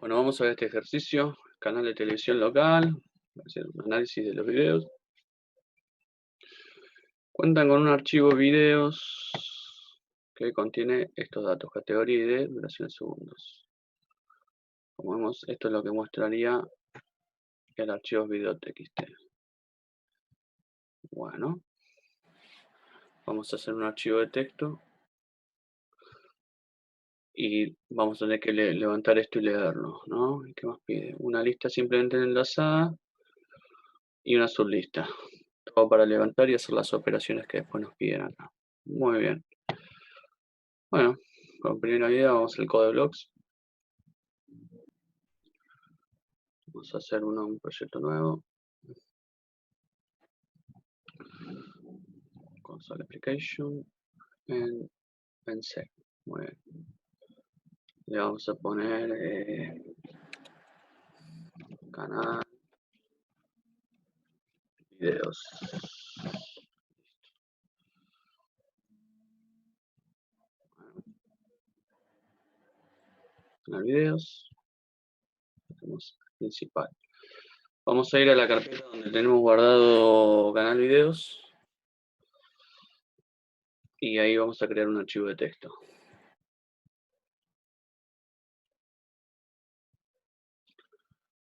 Bueno, vamos a ver este ejercicio, canal de televisión local, va a hacer un análisis de los videos. Cuentan con un archivo videos que contiene estos datos, categoría y de duración en segundos. Como vemos, esto es lo que mostraría el archivo video.txt. Bueno, vamos a hacer un archivo de texto y vamos a tener que levantar esto y leerlo, ¿no? ¿Qué más pide? Una lista simplemente enlazada y una sublista. Todo para levantar y hacer las operaciones que después nos piden acá. Muy bien. Bueno, con primera idea vamos al code blocks. Vamos a hacer un proyecto nuevo. Console application en C. Muy bien. Le vamos a poner canal videos. Canal videos. Hacemos principal. Vamos a ir a la carpeta donde tenemos guardado canal videos. Y ahí vamos a crear un archivo de texto.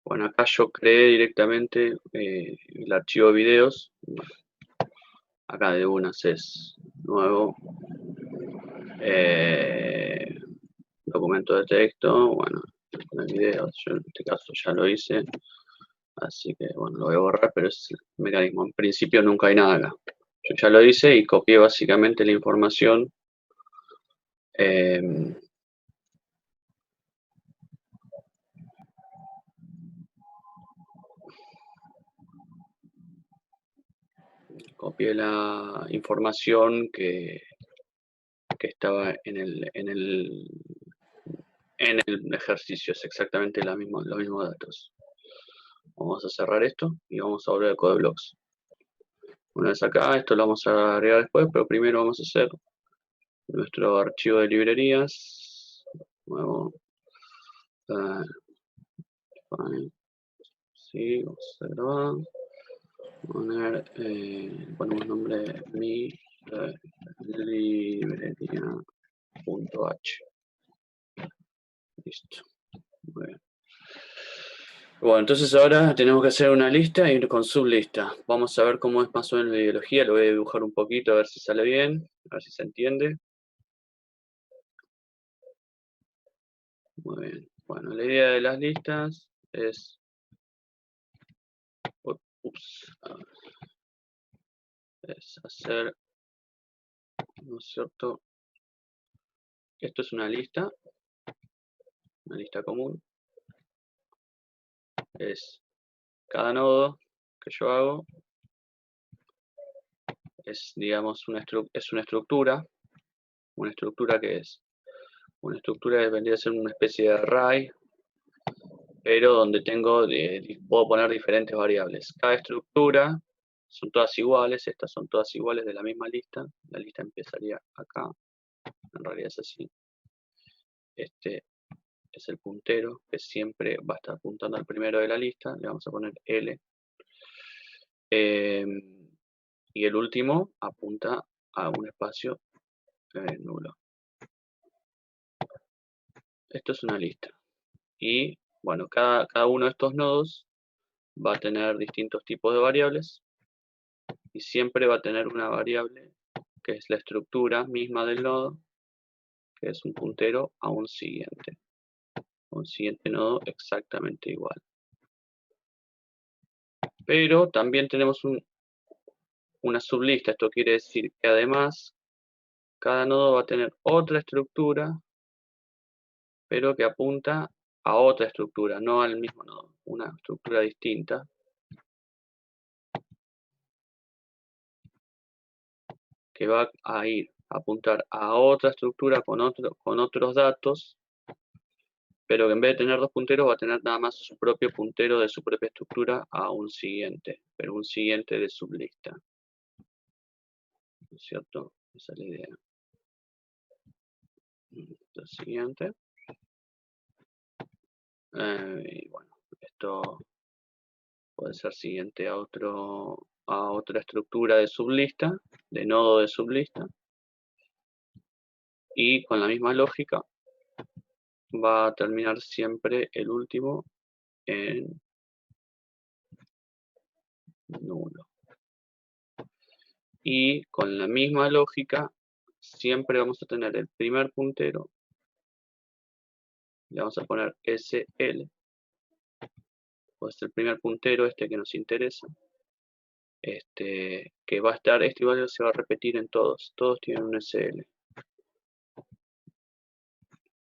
Bueno, acá yo creé directamente el archivo de videos. Acá de una es nuevo. Documento de texto, bueno, con el video, yo en este caso ya lo hice. Así que bueno, lo voy a borrar, pero es el mecanismo. En principio nunca hay nada acá. Yo ya lo hice y copié básicamente la información. Copié la información que estaba en el ejercicio, es exactamente los mismos datos. Vamos a cerrar esto y vamos a volver al code blocks. Una vez acá, esto lo vamos a agregar después, pero primero vamos a hacer nuestro archivo de librerías. Nuevo. Sí, vamos a grabar. Poner, ponemos nombre de mi librería.h. Listo. Muy bien. Bueno, entonces ahora tenemos que hacer una lista y con sublista. Vamos a ver cómo es más o menos la ideología. Lo voy a dibujar un poquito a ver si sale bien, a ver si se entiende. Muy bien. Bueno, la idea de las listas es... es hacer, ¿no es cierto? Esto es una lista común. Es cada nodo que yo hago es, digamos, una estructura. Una estructura que es una estructura que vendría a ser una especie de array, pero donde puedo poner diferentes variables. Cada estructura son todas iguales, estas son todas iguales de la misma lista. La lista empezaría acá, en realidad es así. Este es el puntero, que siempre va a estar apuntando al primero de la lista. Le vamos a poner L. Y el último apunta a un espacio nulo. Esto es una lista. Y bueno, cada uno de estos nodos va a tener distintos tipos de variables y siempre va a tener una variable que es la estructura misma del nodo, que es un puntero a un siguiente nodo exactamente igual. Pero también tenemos una sublista. Esto quiere decir que además cada nodo va a tener otra estructura, pero que apunta a otra estructura, no al mismo nodo, una estructura distinta. Que va a ir a apuntar a otra estructura con otros datos, pero que en vez de tener dos punteros va a tener nada más su propio puntero de su propia estructura a un siguiente, pero un siguiente de sublista. ¿No es cierto? Esa es la idea. El siguiente. Y bueno, esto puede ser siguiente a otra estructura de sublista, de nodo de sublista. Y con la misma lógica va a terminar siempre el último en nulo. Y con la misma lógica siempre vamos a tener el primer puntero, le vamos a poner SL, pues el primer puntero este que nos interesa, que va a estar, este igual se va a repetir en todos tienen un SL,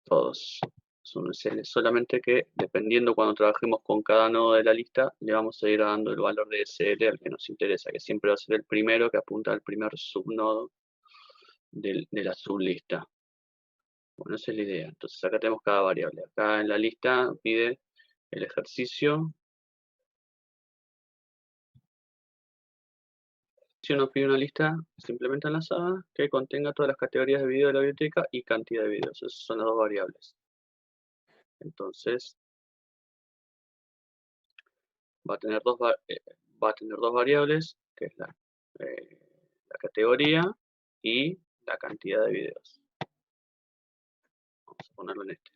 todos son SL, solamente que dependiendo cuando trabajemos con cada nodo de la lista, le vamos a ir dando el valor de SL al que nos interesa, que siempre va a ser el primero que apunta al primer subnodo de la sublista. Bueno, esa es la idea. Entonces acá tenemos cada variable. Acá en la lista pide el ejercicio. Si nos pide una lista simplemente enlazada que contenga todas las categorías de video de la biblioteca y cantidad de videos. Esas son las dos variables. Entonces va a tener dos variables, que es la categoría y la cantidad de videos. Vamos a ponerlo en este.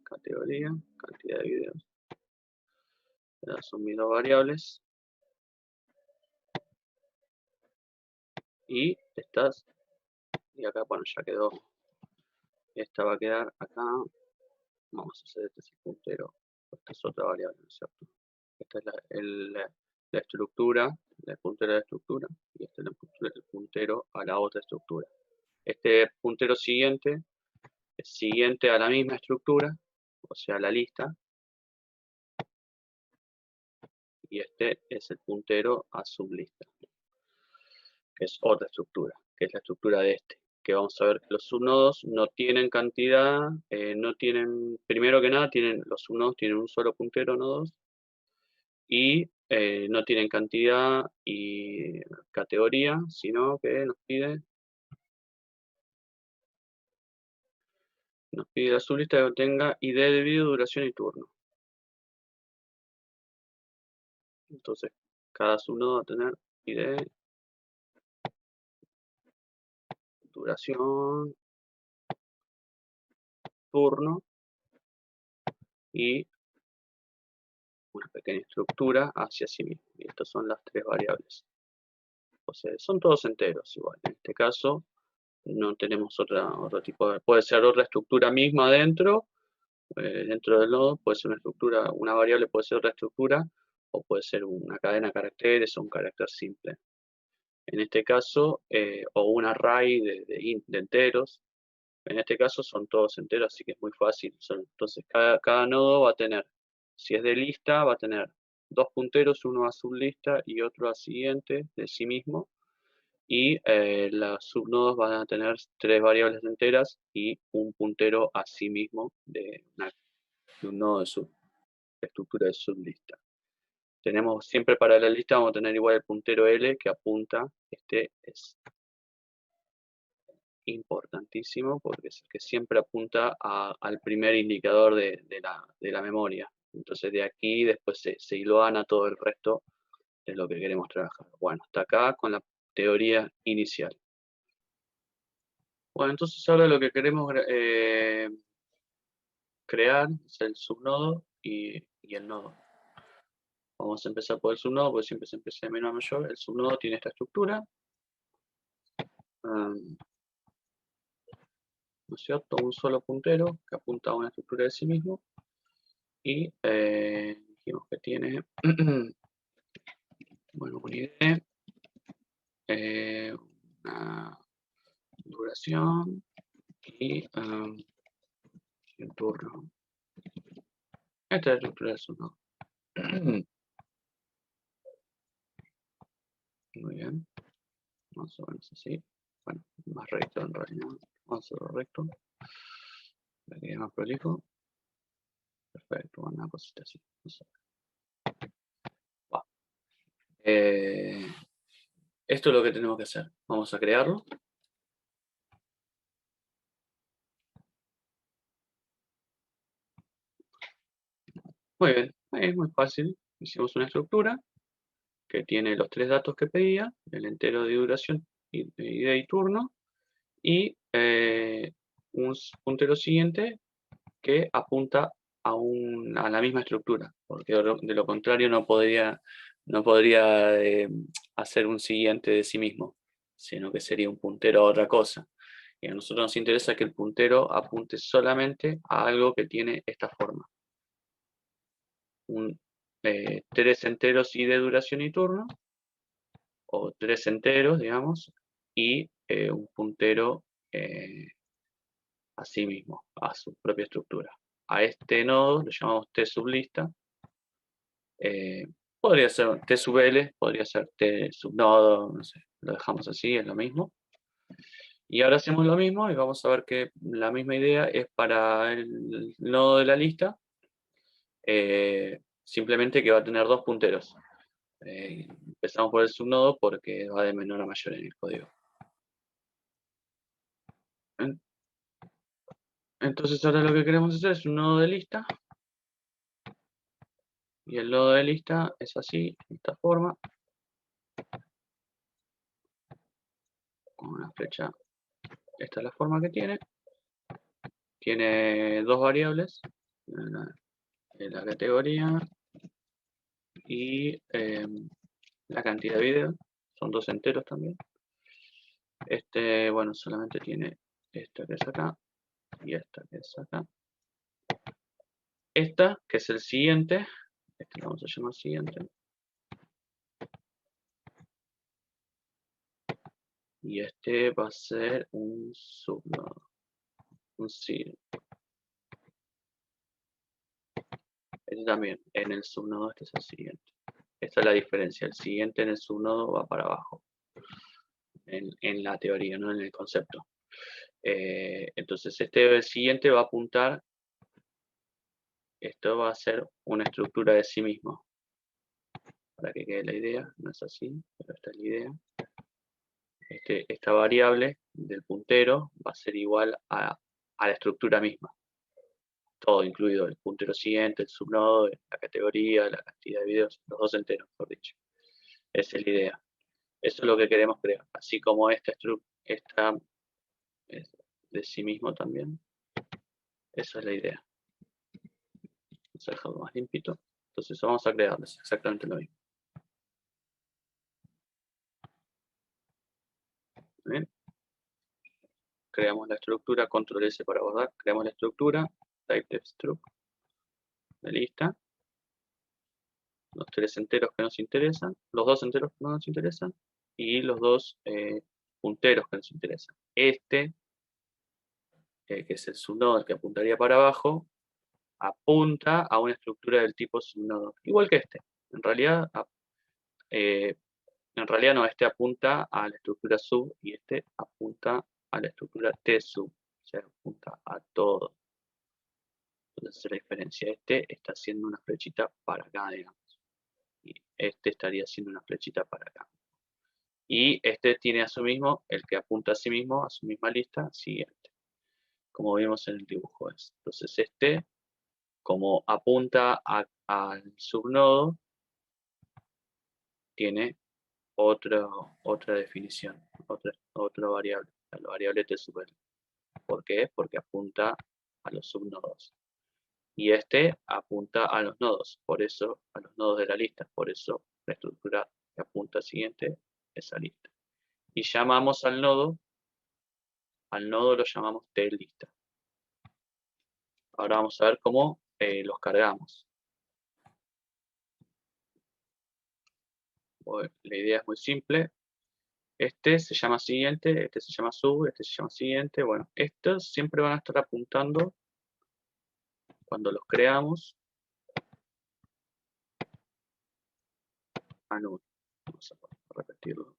Categoría, cantidad de videos. Estas son mis dos variables. Y estas, y acá, bueno, ya quedó. Esta va a quedar acá. Vamos a hacer este es el puntero. Esta es otra variable, ¿no es cierto? Esta es la estructura, el puntero de la estructura, y este es el puntero a la otra estructura. Este puntero siguiente es siguiente a la misma estructura, o sea, la lista, y este es el puntero a sublista, que es otra estructura, que es la estructura de este, que vamos a ver que los subnodos no tienen cantidad, no tienen, primero que nada, los subnodos tienen un solo puntero, no dos, y no tienen cantidad y categoría, sino que nos pide la sublista que tenga ID de video, duración y turno. Entonces, cada subnodo va a tener ID, duración, turno y una pequeña estructura hacia sí mismo. Y estas son las tres variables. O sea, son todos enteros igual. En este caso no tenemos otro tipo de... Puede ser otra estructura misma dentro del nodo, puede ser una estructura, una variable puede ser otra estructura, o puede ser una cadena de caracteres o un carácter simple. En este caso, o un array de enteros. En este caso son todos enteros, así que es muy fácil. Entonces, cada nodo va a tener, si es de lista, va a tener dos punteros, uno a sublista y otro a siguiente de sí mismo. Y los subnodos van a tener tres variables enteras y un puntero a sí mismo de un nodo de estructura de sublista. Tenemos siempre para la lista, vamos a tener igual el puntero L que apunta, este es importantísimo porque es el que siempre apunta al primer indicador de la memoria. Entonces de aquí después se hilvana todo el resto de lo que queremos trabajar. Bueno, hasta acá con la teoría inicial. Bueno, entonces ahora lo que queremos crear es el subnodo y el nodo. Vamos a empezar por el subnodo, porque siempre se empieza de menor a mayor. El subnodo tiene esta estructura. ¿No es cierto? Un solo puntero que apunta a una estructura de sí mismo. Y dijimos que tiene bueno, una ID, una duración y un turno. Esta es la estructura del subnodo. Muy bien. Más o menos así. Bueno, más recto en realidad. Vamos a hacerlo recto. Para que quede más prolijo. Perfecto, una cosita así. Esto es lo que tenemos que hacer. Vamos a crearlo. Muy bien, es muy fácil. Hicimos una estructura que tiene los tres datos que pedía, el entero de duración, ida y turno, y un puntero siguiente que apunta a la misma estructura, porque de lo contrario no podría hacer un siguiente de sí mismo, sino que sería un puntero a otra cosa. Y a nosotros nos interesa que el puntero apunte solamente a algo que tiene esta forma. Tres enteros y de duración y turno, o tres enteros, digamos, y un puntero a sí mismo, a su propia estructura. A este nodo lo llamamos T sublista. Podría ser T sub L, podría ser T subnodo, no sé, lo dejamos así, es lo mismo. Y ahora hacemos lo mismo y vamos a ver que la misma idea es para el nodo de la lista, simplemente que va a tener dos punteros. Empezamos por el subnodo porque va de menor a mayor en el código. Entonces ahora lo que queremos hacer es un nodo de lista. Y el nodo de lista es así, de esta forma. Con una flecha. Esta es la forma que tiene. Tiene dos variables. La categoría y la cantidad de videos. Son dos enteros también. Bueno, solamente tiene esta que es acá y esta que es acá. Esta, que es el siguiente, este lo vamos a llamar siguiente. Y este va a ser un subnodo, un seed. Este también, en el subnodo este es el siguiente. Esta es la diferencia, el siguiente en el subnodo va para abajo, en la teoría, no en el concepto. Entonces el siguiente va a apuntar, esto va a ser una estructura de sí mismo. Para que quede la idea, no es así, pero esta es la idea. Esta variable del puntero va a ser igual a la estructura misma. Todo incluido, el puntero siguiente, el subnodo, la categoría, la cantidad de videos, los dos enteros, mejor dicho. Esa es la idea. Eso es lo que queremos crear. Así como esta es de sí mismo también. Esa es la idea. Vamos a dejarlo más limpito. Entonces vamos a crearles exactamente lo mismo. ¿Bien? Creamos la estructura, control S para guardar. Creamos la estructura, type struct, de lista. Los tres enteros que nos interesan, los dos enteros que no nos interesan y los dos punteros que nos interesan. Que es el subnodo, el que apuntaría para abajo, apunta a una estructura del tipo subnodo, igual que este. En realidad, eh, no, este apunta a la estructura sub y este apunta a la estructura T sub, o sea, apunta a todo. Entonces la diferencia, este está haciendo una flechita para acá, digamos, y este estaría haciendo una flechita para acá. Y este tiene a su mismo, el que apunta a sí mismo, a su misma lista, siguiente, como vimos en el dibujo. Entonces como apunta al subnodo, tiene otra definición, otra variable, la variable t sub l. ¿Por qué? Porque apunta a los subnodos. Y este apunta a los nodos, por eso, a los nodos de la lista, por eso la estructura que apunta siguiente es esa lista. Y llamamos al nodo lo llamamos t-lista. Ahora vamos a ver cómo los cargamos. Bueno, la idea es muy simple. Este se llama siguiente, este se llama sub, este se llama siguiente. Bueno, estos siempre van a estar apuntando cuando los creamos a null. Vamos a repetirlo.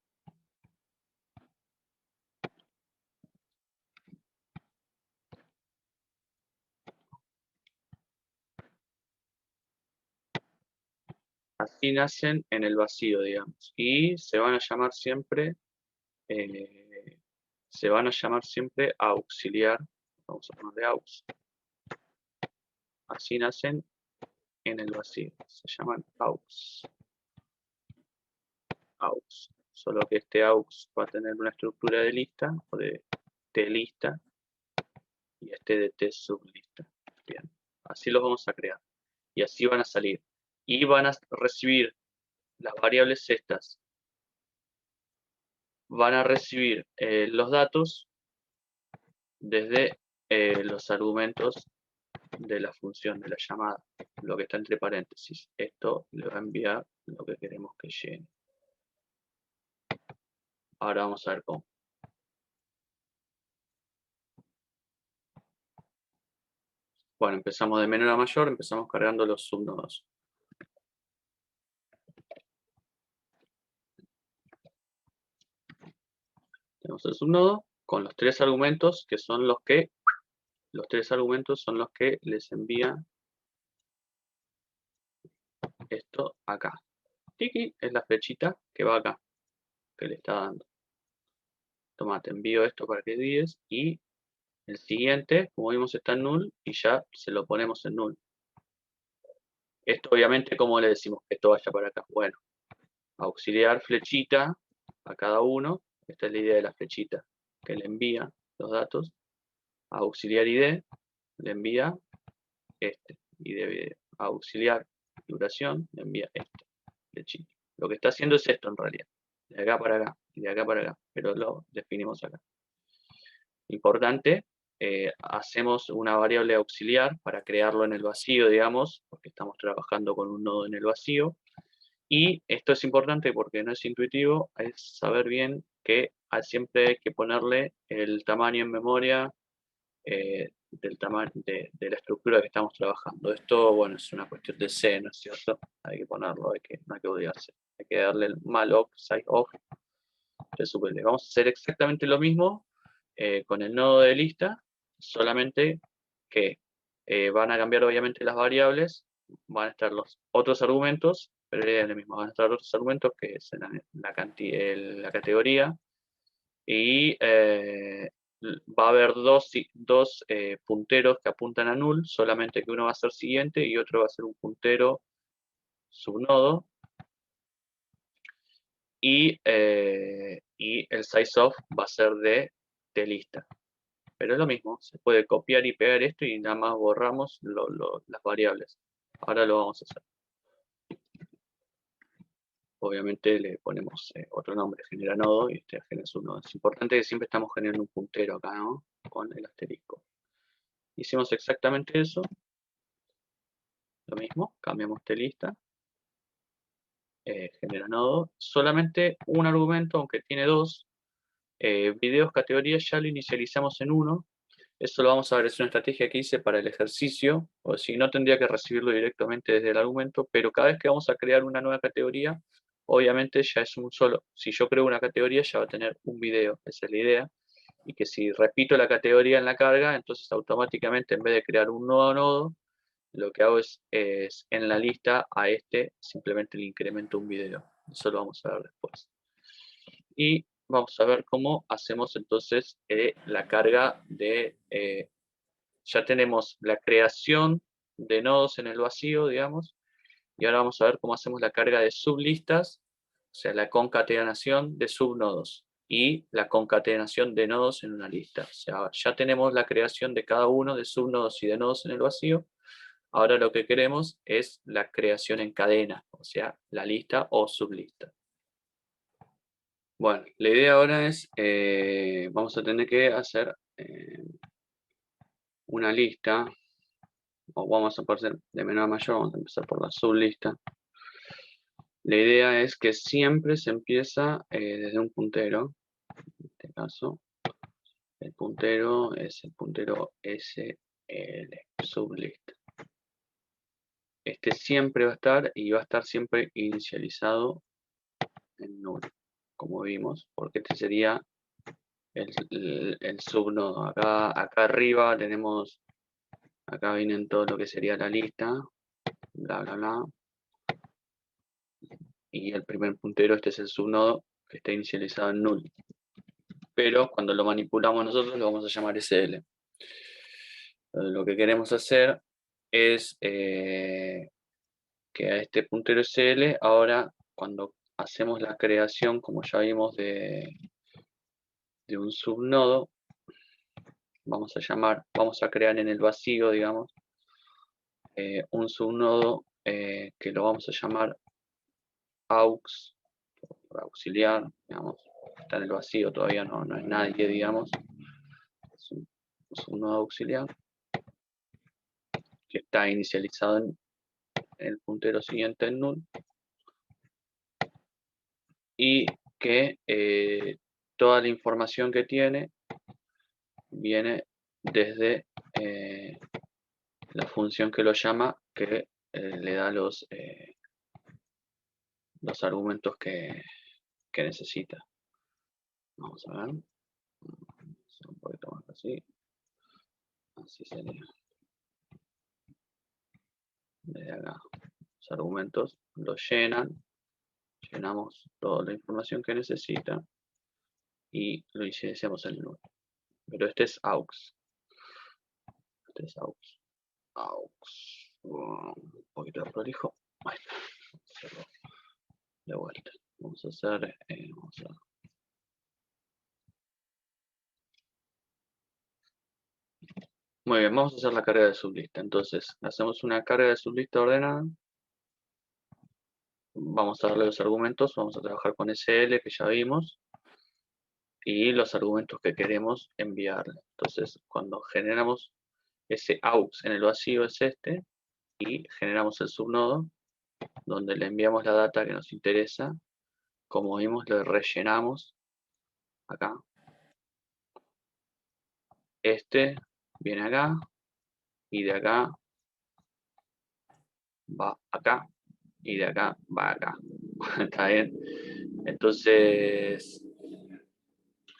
Así nacen en el vacío, digamos. Y se van a llamar siempre, auxiliar. Vamos a ponerle aux. Así nacen en el vacío. Se llaman aux. Aux. Solo que este aux va a tener una estructura de lista o de t-lista y este de t-sublista. Bien, así los vamos a crear. Y así van a salir. Y van a recibir las variables estas. Van a recibir los datos desde los argumentos de la función, de la llamada, lo que está entre paréntesis. Esto le va a enviar lo que queremos que llegue. Ahora vamos a ver cómo. Bueno, empezamos de menor a mayor, empezamos cargando los subnodos. Tenemos el subnodo con los tres argumentos que son los que les envía esto acá. Tiki es la flechita que va acá, que le está dando. Toma, te envío esto para que digas y el siguiente, como vimos, está en null y ya se lo ponemos en null. Esto obviamente, ¿cómo le decimos que esto vaya para acá? Bueno, auxiliar flechita a cada uno. Esta es la idea de la flechita, que le envía los datos. A auxiliar ID le envía este ID video. A auxiliar duración le envía este flechita. Lo que está haciendo es esto en realidad. De acá para acá y de acá para acá. Pero lo definimos acá. Importante, hacemos una variable auxiliar para crearlo en el vacío, digamos, porque estamos trabajando con un nodo en el vacío. Y esto es importante porque no es intuitivo, es saber bien que siempre hay que ponerle el tamaño en memoria del tamaño de la estructura que estamos trabajando. Esto, bueno, es una cuestión de C, ¿no es cierto? Hay que ponerlo, no hay que odiarse. Hay que darle el malloc, sizeof, vamos a hacer exactamente lo mismo con el nodo de lista, solamente que van a cambiar obviamente las variables, van a estar los otros argumentos, pero es lo mismo, van a estar otros argumentos que serán la categoría, y va a haber dos punteros que apuntan a null, solamente que uno va a ser siguiente y otro va a ser un puntero subnodo, y el sizeof va a ser de lista. Pero es lo mismo, se puede copiar y pegar esto y nada más borramos las variables. Ahora lo vamos a hacer. Obviamente le ponemos otro nombre, genera nodo, y este genera su nodo. Es importante que siempre estamos generando un puntero acá, ¿no? Con el asterisco. Hicimos exactamente eso. Lo mismo, cambiamos de lista. Genera nodo. Solamente un argumento, aunque tiene dos. Videos categorías ya lo inicializamos en uno. Eso lo vamos a ver, es una estrategia que hice para el ejercicio, o si no tendría que recibirlo directamente desde el argumento, pero cada vez que vamos a crear una nueva categoría, obviamente ya es un solo. Si yo creo una categoría ya va a tener un video, esa es la idea, y que si repito la categoría en la carga, entonces automáticamente en vez de crear un nuevo nodo, lo que hago es en la lista a este simplemente le incremento un video. Eso lo vamos a ver después. Y vamos a ver cómo hacemos entonces la carga de... ya tenemos la creación de nodos en el vacío, digamos, y ahora vamos a ver cómo hacemos la carga de sublistas, o sea, la concatenación de subnodos y la concatenación de nodos en una lista. O sea, ya tenemos la creación de cada uno de subnodos y de nodos en el vacío. Ahora lo que queremos es la creación en cadena, o sea, la lista o sublista. Bueno, la idea ahora es, vamos a tener que hacer una lista, o vamos a pasar de menor a mayor, vamos a empezar por la sublista. La idea es que siempre se empieza desde un puntero, en este caso, el puntero es el puntero SL, sublista. Este siempre va a estar y va a estar siempre inicializado en null, como vimos, porque este sería el subnodo. Acá arriba tenemos, acá vienen todo lo que sería la lista, bla, bla, bla. Y el primer puntero, este es el subnodo que está inicializado en null. Pero cuando lo manipulamos nosotros lo vamos a llamar SL. Lo que queremos hacer es que a este puntero SL, ahora cuando hacemos la creación, como ya vimos, de un subnodo, vamos a crear en el vacío, digamos, un subnodo que lo vamos a llamar aux, por auxiliar, digamos, está en el vacío, todavía no es nadie, digamos, es un subnodo auxiliar que está inicializado en el puntero siguiente en null y que toda la información que tiene viene desde la función que lo llama, que le da los argumentos que necesita. Vamos a ver. Un poquito más así. Así sería. Desde acá. Los argumentos los llenamos toda la información que necesita y lo iniciamos en null. Pero este es aux. Este es aux. Aux. Un poquito de prolijo. Ahí está. Vamos a hacerlo de vuelta. Vamos a hacer. Muy bien, vamos a hacer la carga de sublista. Entonces, hacemos una carga de sublista ordenada. Vamos a darle los argumentos, vamos a trabajar con SL que ya vimos. Y los argumentos que queremos enviarle. Entonces, cuando generamos ese aux en el vacío es este. Y generamos el subnodo, donde le enviamos la data que nos interesa. Como vimos, le rellenamos acá. Este viene acá. Y de acá va acá. Y de acá va acá. ¿Está bien? Entonces,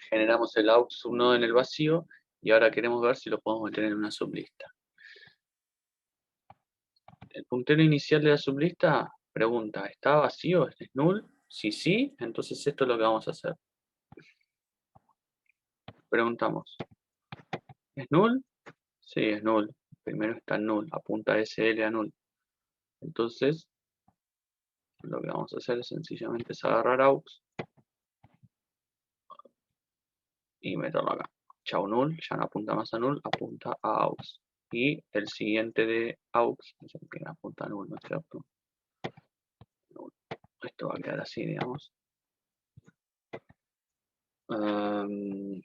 generamos el aux subnodo en el vacío. Y ahora queremos ver si lo podemos meter en una sublista. El puntero inicial de la sublista pregunta, ¿está vacío? ¿Es null? Si sí, entonces esto es lo que vamos a hacer. Preguntamos, ¿es null? Sí, es null. Primero está null, apunta SL a null. Entonces, lo que vamos a hacer es sencillamente agarrar aux y meterlo acá. Chau null, ya no apunta más a null, apunta a aux. Y el siguiente de aux es el que apunta a null, ¿no es cierto? Esto va a quedar así, digamos. Bueno,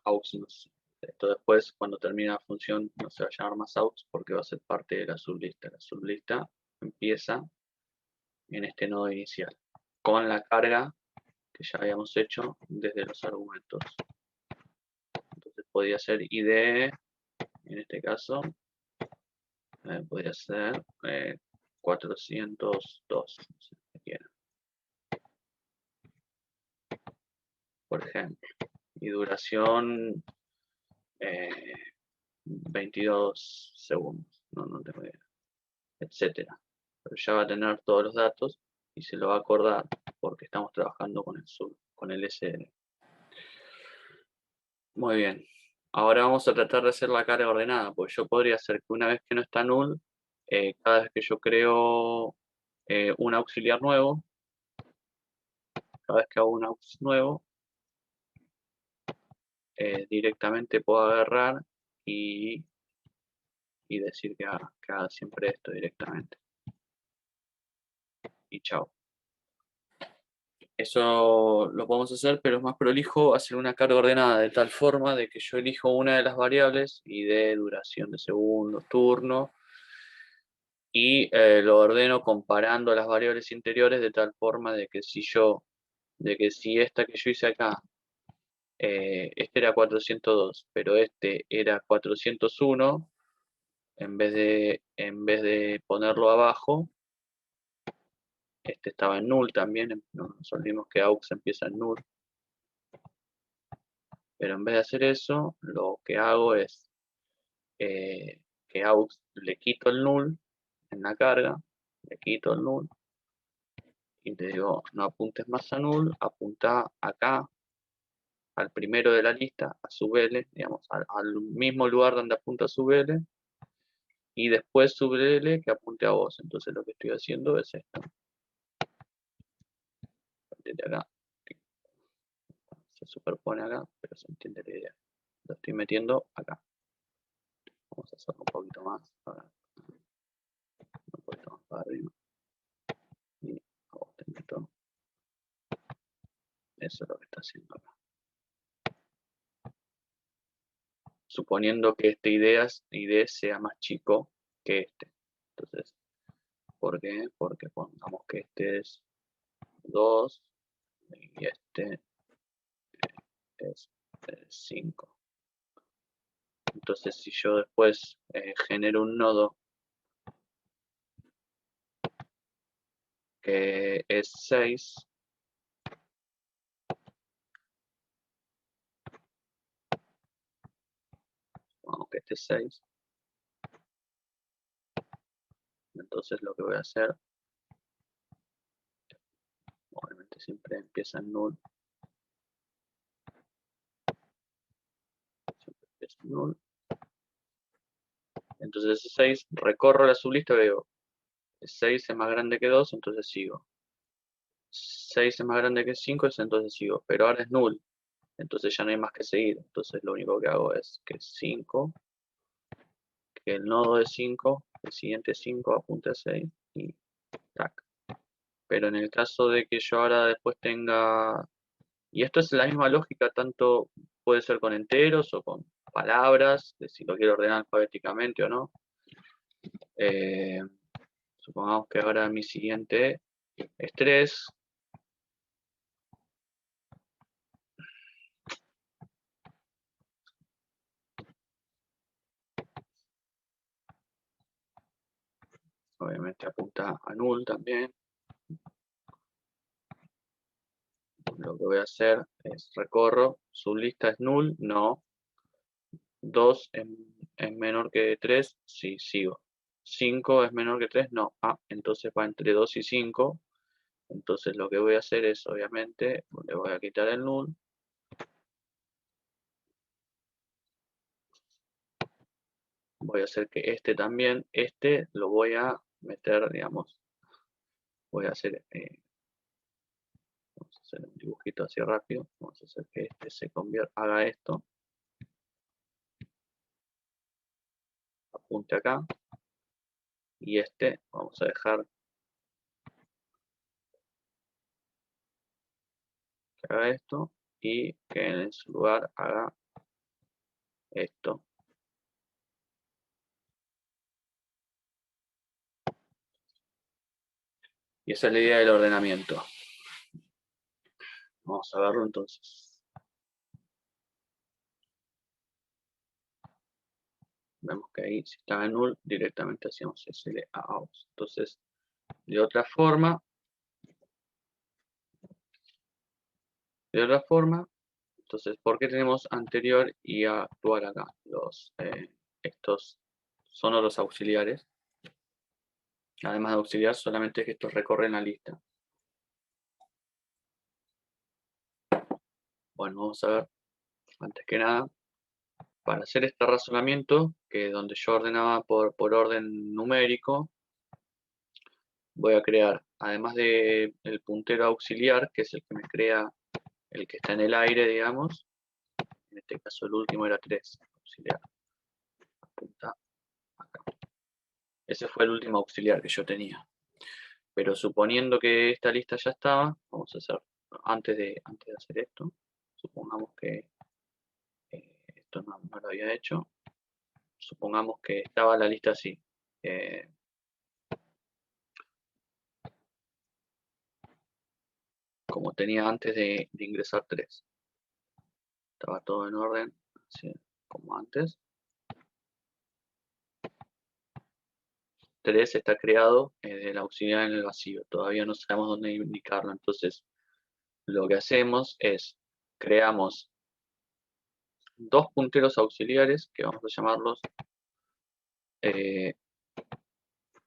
aux no sé. Esto después, cuando termine la función, no se va a llamar más aux porque va a ser parte de la sublista. La sublista empieza en este nodo inicial, con la carga que ya habíamos hecho desde los argumentos. Entonces podría ser IDE, en este caso, podría ser 402, si quieren. Por ejemplo, y duración 22 segundos, no tengo idea, etcétera. Pero ya va a tener todos los datos y se lo va a acordar porque estamos trabajando con el SL. Muy bien. Ahora vamos a tratar de hacer la carga ordenada, porque yo podría hacer que una vez que no está null, cada vez que yo creo un auxiliar nuevo, cada vez que hago un aux nuevo, directamente puedo agarrar y decir que haga siempre esto directamente. Y chao. Eso lo podemos hacer, pero es más prolijo hacer una carga ordenada de tal forma de que yo elijo una de las variables y de duración de segundos, turno, y lo ordeno comparando las variables interiores de tal forma de que si esta que yo hice acá, este era 402, pero este era 401, en vez de ponerlo abajo, este estaba en null también, no nos olvidemos que aux empieza en null. Pero en vez de hacer eso, lo que hago es que aux le quito el null en la carga, le quito el null y le digo no apuntes más a null, apunta acá al primero de la lista, a sub L, digamos, al mismo lugar donde apunta sub L, y después súbrele que apunte a vos. Entonces lo que estoy haciendo es esto. De acá. Se superpone acá, pero se entiende la idea. Lo estoy metiendo acá. Vamos a hacerlo un poquito más. Un poquito más para arriba. Y a vos te meto. Eso es lo que está haciendo acá. Suponiendo que este ID sea más chico que este. Entonces, ¿por qué? Porque pongamos que este es 2 y este es 5. Entonces, si yo después genero un nodo que es 6, vamos que este es 6, entonces lo que voy a hacer, obviamente siempre empieza en null, siempre empieza en null. Entonces ese 6, recorro la sublista y veo, 6 es más grande que 2, entonces sigo. 6 es más grande que 5, entonces sigo. Pero ahora es null, entonces ya no hay más que seguir. Entonces lo único que hago es que 5, que el nodo de 5, el siguiente 5 apunte a 6 y tac. Pero en el caso de que yo ahora después tenga... Y esto es la misma lógica, tanto puede ser con enteros o con palabras, de si lo quiero ordenar alfabéticamente o no. Supongamos que ahora mi siguiente es 3. Obviamente apunta a null también. Lo que voy a hacer es recorro, sublista es null, no. 2 es menor que 3, sí, sigo. 5 es menor que 3, no. Ah, entonces va entre 2 y 5. Entonces lo que voy a hacer es, obviamente, le voy a quitar el null. Voy a hacer que este también, este lo voy a meter, digamos, voy a hacer, vamos a hacer un dibujito así rápido. Vamos a hacer que este se convierta, haga esto. Apunte acá. Y este, vamos a dejar que haga esto y que en su lugar haga esto. Y esa es la idea del ordenamiento. Vamos a verlo entonces. Vemos que ahí si estaba en null, directamente hacíamos SL a out. Entonces, de otra forma, entonces, ¿por qué tenemos anterior y actual acá? Estos son los auxiliares. Además de auxiliar, solamente que estos recorren la lista. Bueno, vamos a ver, antes que nada, para hacer este razonamiento, que donde yo ordenaba por orden numérico, voy a crear, además del puntero auxiliar, que es el que me crea el que está en el aire, digamos, en este caso el último era 3, auxiliar, apunta acá. Ese fue el último auxiliar que yo tenía. Pero suponiendo que esta lista ya estaba, vamos a hacer, antes de hacer esto, supongamos que esto no lo había hecho, supongamos que estaba la lista así. Como tenía antes de ingresar 3. Estaba todo en orden, así como antes. 3 está creado del auxiliar en el vacío. Todavía no sabemos dónde indicarlo. Entonces, lo que hacemos es, creamos dos punteros auxiliares, que vamos a llamarlos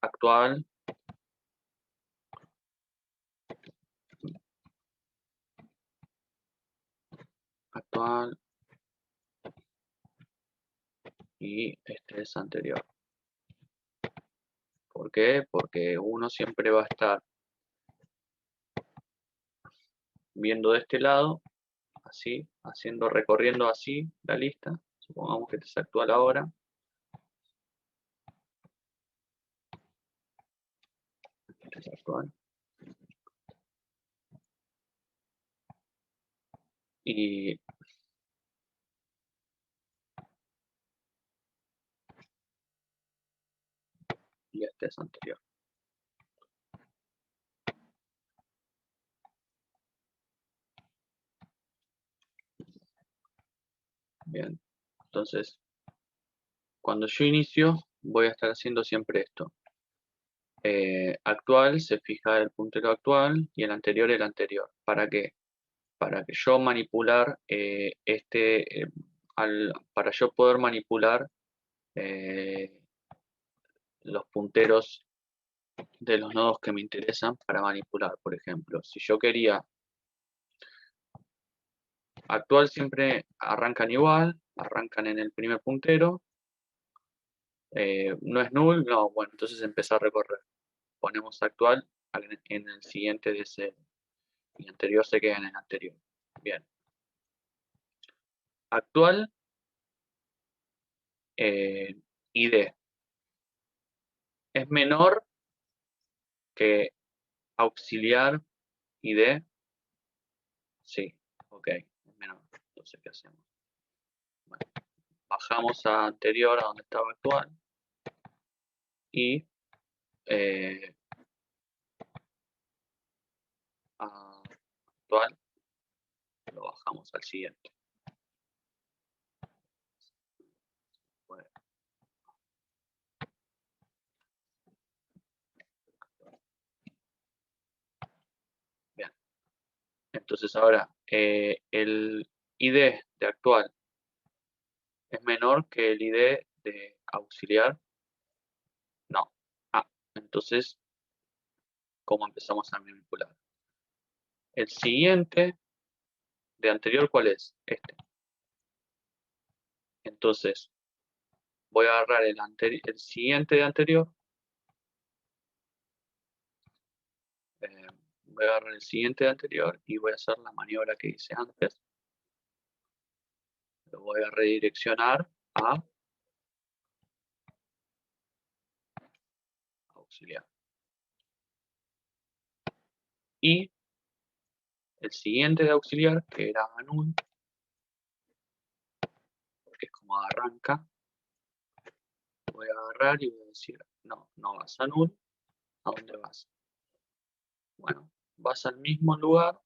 actual y este es anterior. ¿Por qué? Porque uno siempre va a estar viendo de este lado, así, recorriendo así la lista. Supongamos que este es actual ahora. Este es actual. Y este es anterior. Bien, entonces, cuando yo inicio, voy a estar haciendo siempre esto. Actual, se fija el puntero actual y el anterior. ¿Para qué? Para que yo manipular para yo poder manipular los punteros de los nodos que me interesan para manipular. Por ejemplo, si yo quería actual, siempre arrancan igual, arrancan en el primer puntero. No es null, no, bueno, entonces empezar a recorrer. Ponemos actual en el siguiente de ese, y anterior se queda en el anterior. Bien. Actual, ID. ¿Es menor que auxiliar ID? Sí, ok, es menor. Entonces, ¿qué hacemos? Bueno, bajamos a anterior, a donde estaba actual, y a actual lo bajamos al siguiente. Bueno, bien. Entonces ahora, el ID de actual es menor que el ID de auxiliar. No. Ah, entonces, ¿cómo empezamos a manipular? El siguiente de anterior, ¿cuál es? Este. Entonces, voy a agarrar el siguiente de anterior. Voy a agarrar el siguiente de anterior y voy a hacer la maniobra que hice antes. Lo voy a redireccionar a auxiliar. Y el siguiente de auxiliar, que era null, porque es como arranca, voy a agarrar y voy a decir, no, no vas a null. ¿A dónde vas? Bueno, vas al mismo lugar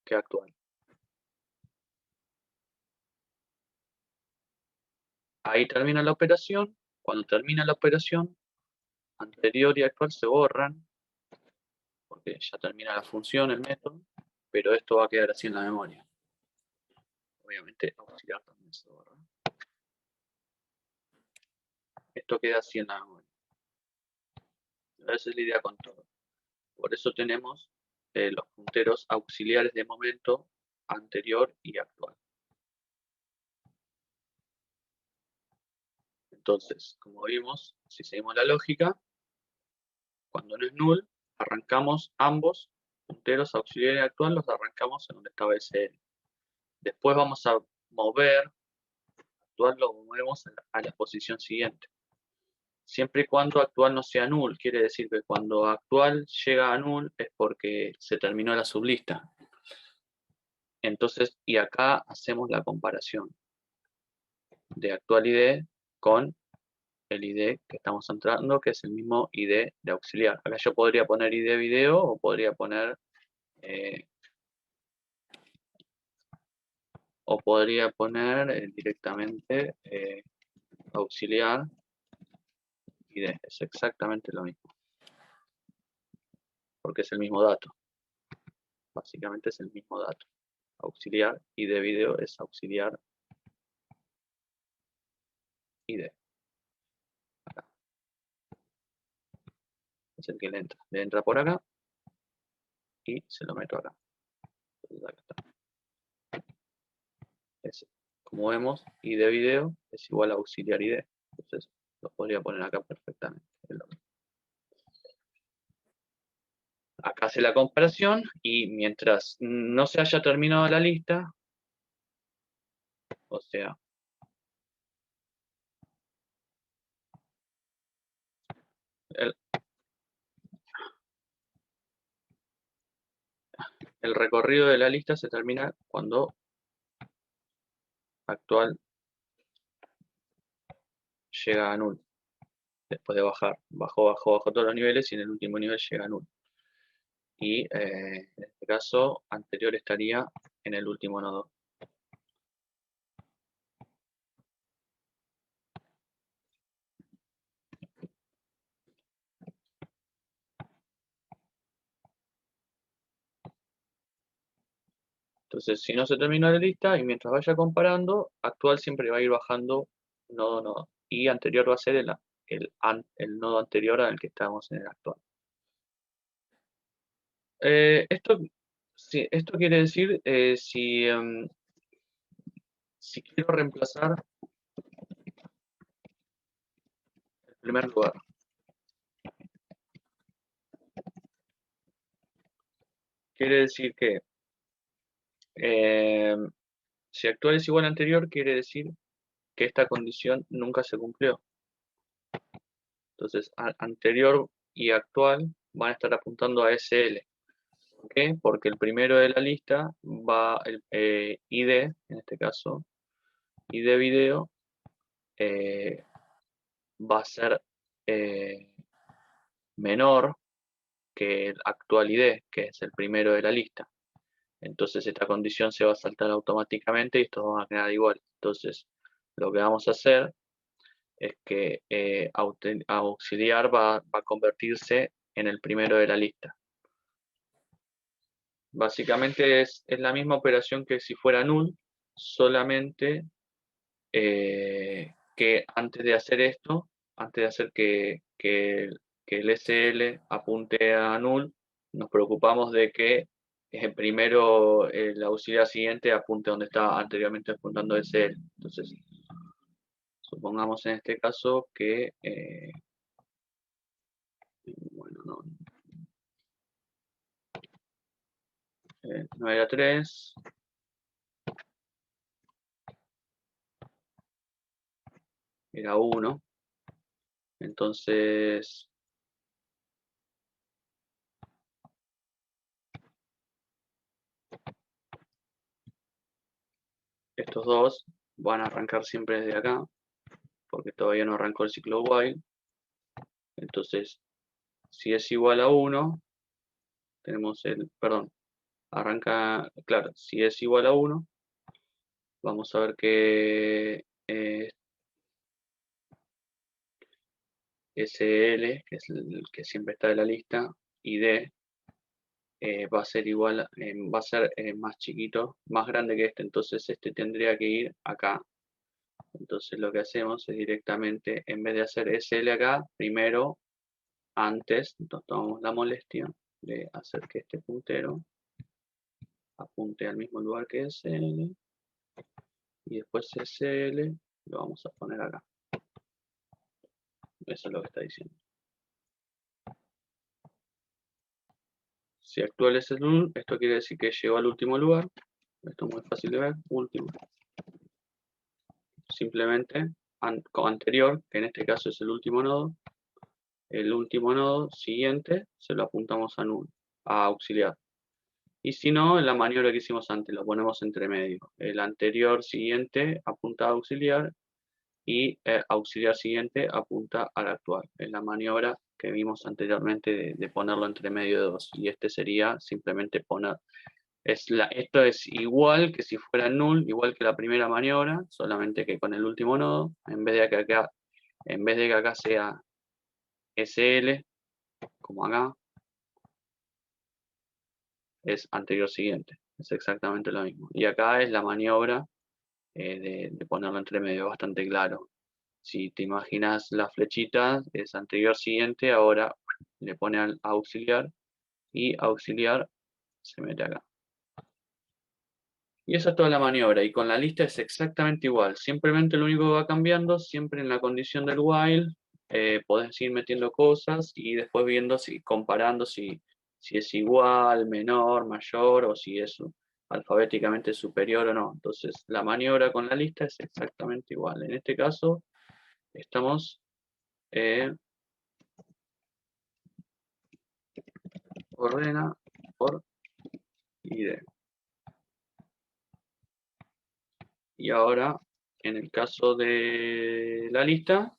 que actual. Ahí termina la operación. Cuando termina la operación, anterior y actual se borran, porque ya termina la función, el método, pero esto va a quedar así en la memoria. Obviamente, auxiliar también se borra. Esto queda así en la memoria. Esa es la idea con todo. Por eso tenemos los punteros auxiliares de momento, anterior y actual. Entonces, como vimos, si seguimos la lógica, cuando no es null, arrancamos ambos punteros auxiliar y actual, los arrancamos en donde estaba SL. Después vamos a mover, actual lo movemos a la posición siguiente. Siempre y cuando actual no sea null, quiere decir que cuando actual llega a null es porque se terminó la sublista. Entonces, y acá hacemos la comparación de actual ID con el ID que estamos entrando, que es el mismo ID de auxiliar. Acá yo podría poner ID video o podría poner directamente auxiliar ID. Es exactamente lo mismo, porque es el mismo dato. Básicamente es el mismo dato. Auxiliar ID video es auxiliar ID. Acá. Es el que le entra. Le entra por acá y se lo meto acá. Entonces acá está. Ese. como vemos, id video es igual a auxiliar id. Entonces lo podría poner acá perfectamente. Acá hace la comparación y mientras no se haya terminado la lista, o sea, el recorrido de la lista se termina cuando actual llega a null. Después de bajar, bajó todos los niveles y en el último nivel llega a null. Y en este caso, anterior estaría en el último nodo. Entonces, si no se termina la lista y mientras vaya comparando, actual siempre va a ir bajando nodo a nodo. Y anterior va a ser el nodo anterior al que estábamos en el actual. Esto, sí, esto quiere decir si quiero reemplazar el primer lugar. Quiere decir que si actual es igual a anterior, quiere decir que esta condición nunca se cumplió. Entonces, anterior y actual van a estar apuntando a SL. ¿Por qué? Porque el primero de la lista va, el ID, en este caso, ID video, va a ser menor que el actual ID, que es el primero de la lista. Entonces esta condición se va a saltar automáticamente y estos van a quedar igual. Entonces, lo que vamos a hacer es que auxiliar va a convertirse en el primero de la lista. Básicamente es la misma operación que si fuera null, solamente que antes de hacer esto, antes de hacer que el SL apunte a null, nos preocupamos de que primero el auxiliar siguiente apunte donde estaba anteriormente apuntando SL. Entonces, supongamos en este caso que, bueno, no era 3, era 1. Entonces, estos dos van a arrancar siempre desde acá, porque todavía no arrancó el ciclo while. Entonces, si es igual a 1, tenemos perdón, arranca, claro, si es igual a 1, vamos a ver que SL, que es el que siempre está de la lista, y D va a ser igual, va a ser más chiquito, más grande que este, entonces este tendría que ir acá. Entonces lo que hacemos es directamente, en vez de hacer SL acá, primero, antes, nos tomamos la molestia de hacer que este puntero apunte al mismo lugar que SL, y después SL lo vamos a poner acá. Eso es lo que está diciendo. Si actual es el null, esto quiere decir que llegó al último lugar. Esto es muy fácil de ver, último. Simplemente anterior, que en este caso es el último nodo siguiente se lo apuntamos a null, a auxiliar. Y si no, en la maniobra que hicimos antes, lo ponemos entre medio. El anterior siguiente apunta a auxiliar y auxiliar siguiente apunta al actual. Es la maniobra que vimos anteriormente de ponerlo entre medio de dos. Y este sería simplemente poner, esto es igual que si fuera null, igual que la primera maniobra, solamente que con el último nodo, en vez de que acá sea SL, como acá, es anterior siguiente. Es exactamente lo mismo. Y acá es la maniobra de ponerlo entre medio, bastante claro. Si te imaginas la flechita, es anterior siguiente, ahora le pone al auxiliar y auxiliar se mete acá. Y esa es toda la maniobra, y con la lista es exactamente igual. Simplemente lo único que va cambiando, siempre en la condición del while, podés ir metiendo cosas y después viendo, comparando si es igual, menor, mayor, o si es alfabéticamente superior o no. Entonces, la maniobra con la lista es exactamente igual. En este caso, estamos ordena por ID. Y ahora, en el caso de la lista,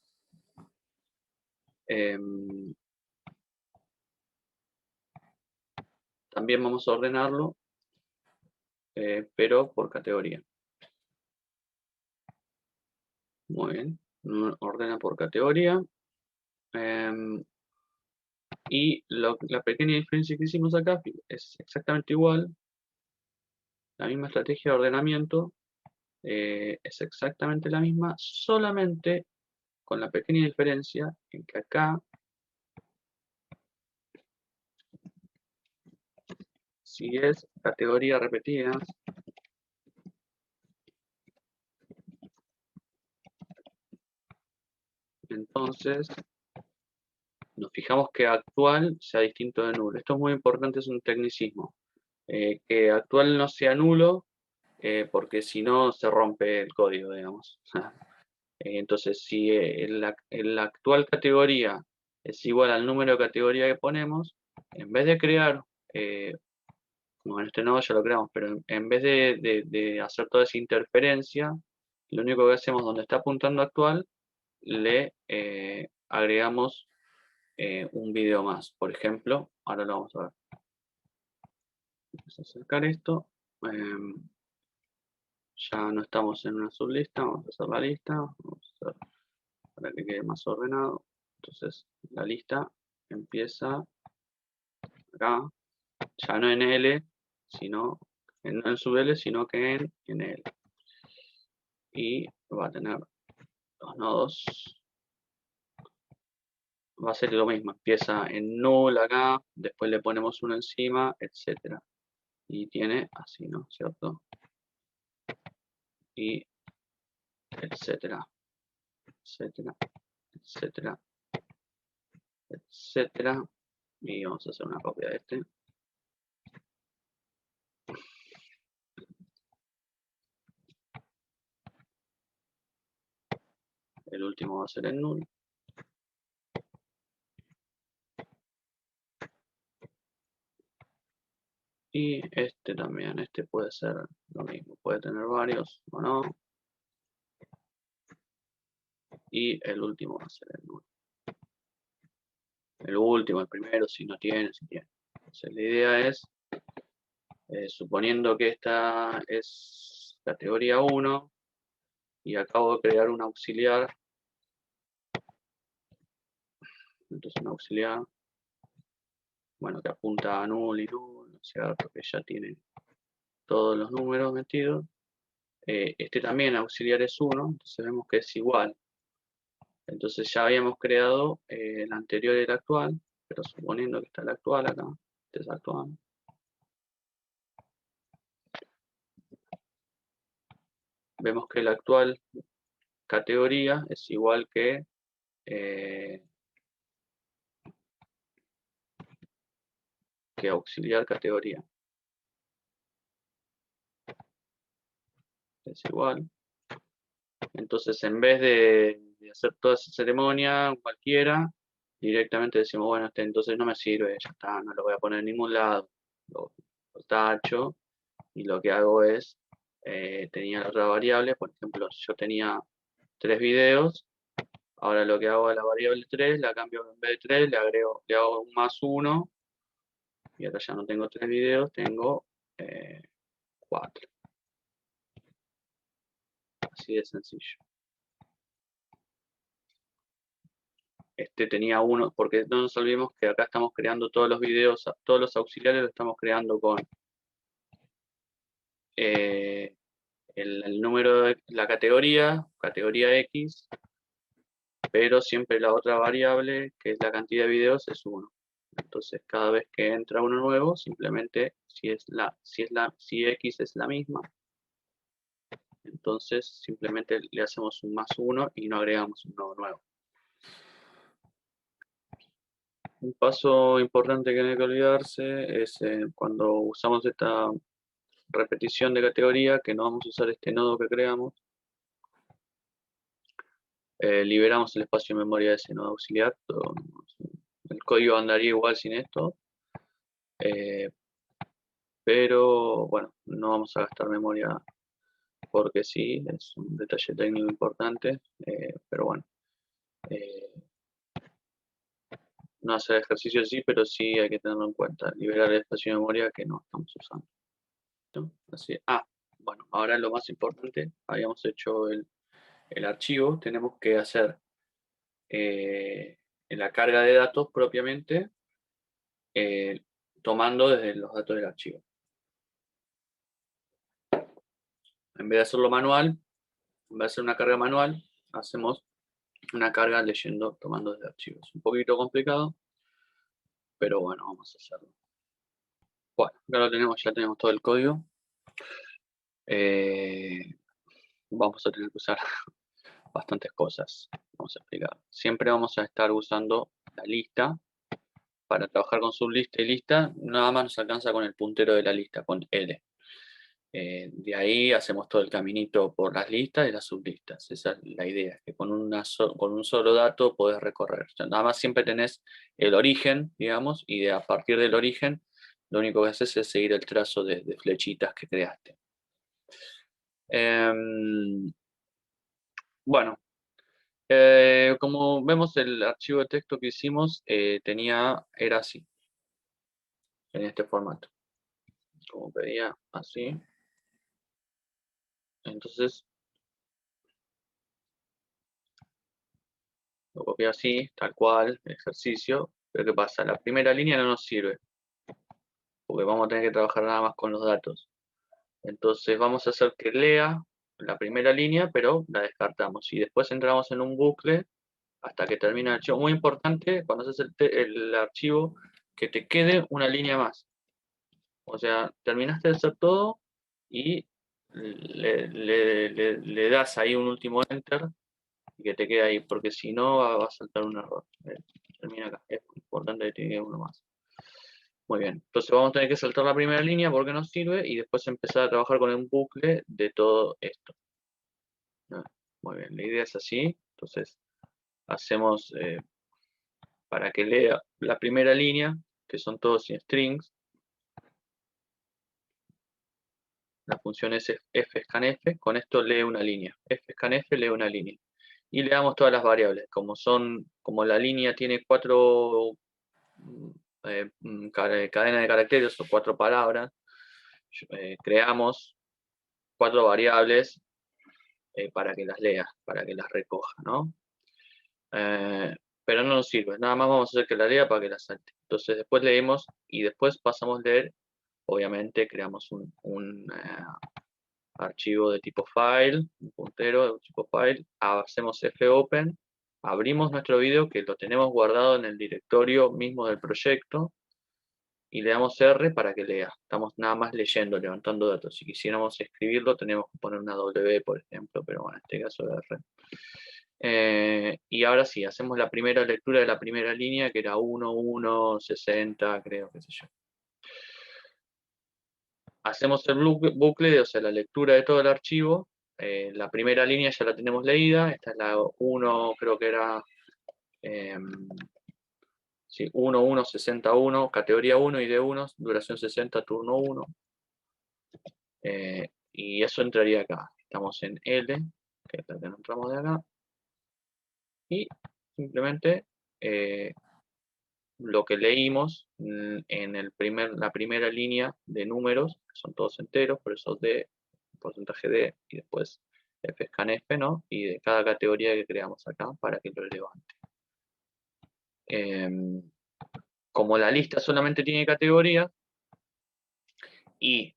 también vamos a ordenarlo, pero por categoría. Muy bien, ordena por categoría. Y la pequeña diferencia que hicimos acá es exactamente igual. La misma estrategia de ordenamiento es exactamente la misma, solamente con la pequeña diferencia en que acá, si es categoría repetida, entonces nos fijamos que actual sea distinto de nulo. Esto es muy importante, es un tecnicismo. Que actual no sea nulo, porque si no se rompe el código, digamos. Entonces, si la actual categoría es igual al número de categoría que ponemos, en vez de crear, bueno, este nodo ya lo creamos, pero en vez de hacer toda esa interferencia, lo único que hacemos donde está apuntando actual, le agregamos un video más. Por ejemplo, ahora lo vamos a ver. Vamos a acercar esto. Ya no estamos en una sublista, vamos a hacer la lista, vamos a hacer para que quede más ordenado. Entonces, la lista empieza acá, ya no en L, sino no en sub L, sino que en L. Y va a tener los nodos, va a ser lo mismo, empieza en null acá, después le ponemos uno encima, etcétera. Y tiene así, ¿no? ¿Cierto? Y etcétera, etcétera, etcétera, etcétera. Y vamos a hacer una copia de este. El último va a ser el null. Y este también, este puede ser lo mismo, puede tener varios o no. Y el último va a ser el null. El último, el primero, si no tiene, si tiene. Entonces la idea es, suponiendo que esta es categoría 1 y acabo de crear un auxiliar, entonces un auxiliar, bueno, que apunta a null y null, o sea, porque ya tiene todos los números metidos. Este también auxiliar es 1, entonces vemos que es igual. Entonces ya habíamos creado el anterior y el actual, pero suponiendo que está el actual acá, este es el actual. Vemos que la actual categoría es igual que auxiliar categoría. Es igual. Entonces, en vez de hacer toda esa ceremonia cualquiera, directamente decimos, bueno, este entonces no me sirve, ya está, no lo voy a poner en ningún lado. Lo tacho y lo que hago es, tenía la otra variable, por ejemplo, yo tenía 3 videos, ahora lo que hago a la variable 3, la cambio en vez de 3, le hago un más 1, y ahora ya no tengo 3 videos, tengo 4. Así de sencillo. Este tenía uno, porque no nos olvidemos que acá estamos creando todos los videos, todos los auxiliares los estamos creando con el número de la categoría X, pero siempre la otra variable, que es la cantidad de videos, es 1. Entonces, cada vez que entra uno nuevo, simplemente si X es la misma, entonces simplemente le hacemos un +1 y no agregamos un nodo nuevo. Un paso importante que no hay que olvidarse es cuando usamos esta repetición de categoría, que no vamos a usar este nodo que creamos, liberamos el espacio de memoria de ese nodo auxiliar. El código andaría igual sin esto, pero bueno, no vamos a gastar memoria porque sí, es un detalle técnico importante, pero bueno. No hacer ejercicio así, pero sí hay que tenerlo en cuenta, liberar el espacio de memoria que no estamos usando. ¿No? Así, bueno, ahora lo más importante, habíamos hecho el archivo, tenemos que hacer en la carga de datos propiamente, tomando desde los datos del archivo. En vez de hacerlo manual, en vez de hacer una carga manual, hacemos una carga leyendo, tomando desde archivos. Es un poquito complicado, pero bueno, vamos a hacerlo. Bueno, ya lo tenemos, ya tenemos todo el código. Vamos a tener que usar bastantes cosas. Vamos a explicar. Siempre vamos a estar usando la lista. Para trabajar con sublista y lista, nada más nos alcanza con el puntero de la lista, con L. De ahí hacemos todo el caminito por las listas y las sublistas. Esa es la idea, que con un solo dato podés recorrer. O sea, nada más siempre tenés el origen, digamos, y a partir del origen, lo único que haces es seguir el trazo de flechitas que creaste. Bueno, como vemos, el archivo de texto que hicimos era así, en este formato. Como pedía, así. Entonces, lo copié así, tal cual, ejercicio. Pero ¿qué pasa? La primera línea no nos sirve, porque vamos a tener que trabajar nada más con los datos. Entonces vamos a hacer que lea la primera línea, pero la descartamos. Y después entramos en un bucle hasta que termine el archivo. Muy importante, cuando haces el archivo, que te quede una línea más. O sea, terminaste de hacer todo y le das ahí un último enter y que te quede ahí, porque si no va a saltar un error. Termina acá, es importante que te quede uno más. Muy bien, entonces vamos a tener que saltar la primera línea porque nos sirve y después empezar a trabajar con un bucle de todo esto. Muy bien, la idea es así, entonces hacemos para que lea la primera línea, que son todos sin strings. La función es fscanf, con esto lee una línea. Fscanf lee una línea. Y le damos todas las variables. Como la línea tiene 4 cadenas de caracteres o 4 palabras, creamos 4 variables para que las lea, para que las recoja, ¿no? Pero no nos sirve. Nada más vamos a hacer que la lea para que la salte. Entonces después leemos y después pasamos a leer. Obviamente creamos un archivo de tipo file, un puntero de tipo file, hacemos fopen, abrimos nuestro video que lo tenemos guardado en el directorio mismo del proyecto y le damos R para que lea. Estamos nada más leyendo, levantando datos. Si quisiéramos escribirlo, tenemos que poner una W, por ejemplo, pero bueno, en este caso R. Y ahora sí, hacemos la primera lectura de la primera línea, que era 1, 1, 60, creo, qué sé yo. Hacemos el bucle, o sea, la lectura de todo el archivo. La primera línea ya la tenemos leída. Esta es la 1, creo que era 1, 1, 61, categoría 1 y de 1, duración 60, turno 1. Y eso entraría acá. Estamos en L, que es la que entramos de acá. Y simplemente lo que leímos en la primera línea de números, que son todos enteros, por eso D, porcentaje D, y después fscanf, ¿no? Y de cada categoría que creamos acá para que lo levante. Como la lista solamente tiene categoría, y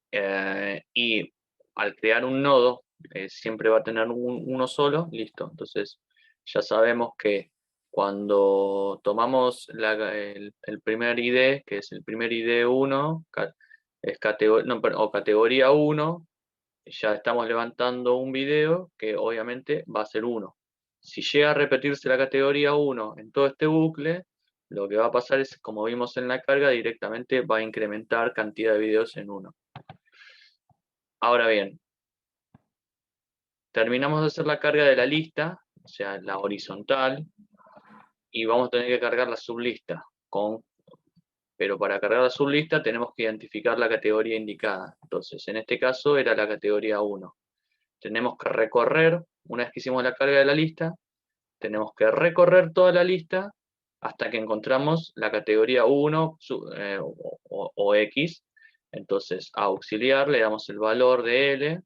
al crear un nodo, siempre va a tener uno solo, listo. Entonces ya sabemos que cuando tomamos el primer ID, que es el primer ID 1, es o categoría 1, ya estamos levantando un video que obviamente va a ser 1. Si llega a repetirse la categoría 1 en todo este bucle, lo que va a pasar es, como vimos en la carga, directamente va a incrementar cantidad de videos en 1. Ahora bien, terminamos de hacer la carga de la lista, o sea, la horizontal, y vamos a tener que cargar la sublista. Pero para cargar la sublista tenemos que identificar la categoría indicada. Entonces, en este caso era la categoría 1. Tenemos que recorrer, una vez que hicimos la carga de la lista, tenemos que recorrer toda la lista hasta que encontramos la categoría 1 o X. Entonces, a auxiliar le damos el valor de L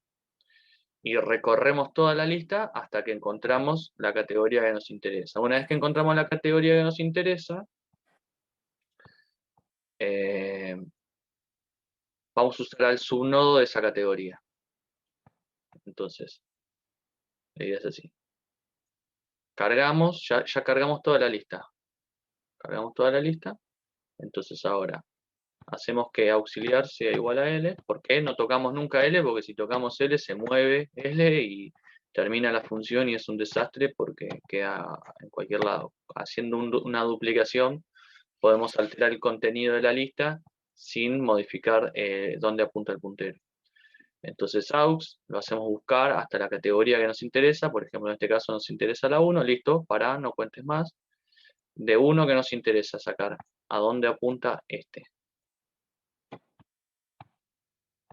y recorremos toda la lista hasta que encontramos la categoría que nos interesa. Una vez que encontramos la categoría que nos interesa, vamos a usar al subnodo de esa categoría. Entonces, la idea es así. Cargamos, ya cargamos toda la lista. Cargamos toda la lista. Entonces ahora hacemos que auxiliar sea igual a L. ¿Por qué no tocamos nunca L? Porque si tocamos L se mueve L y termina la función y es un desastre porque queda en cualquier lado. Haciendo una duplicación podemos alterar el contenido de la lista sin modificar dónde apunta el puntero. Entonces aux lo hacemos buscar hasta la categoría que nos interesa. Por ejemplo, en este caso nos interesa la 1. Listo, para, no cuentes más. De 1 que nos interesa sacar. ¿A dónde apunta este?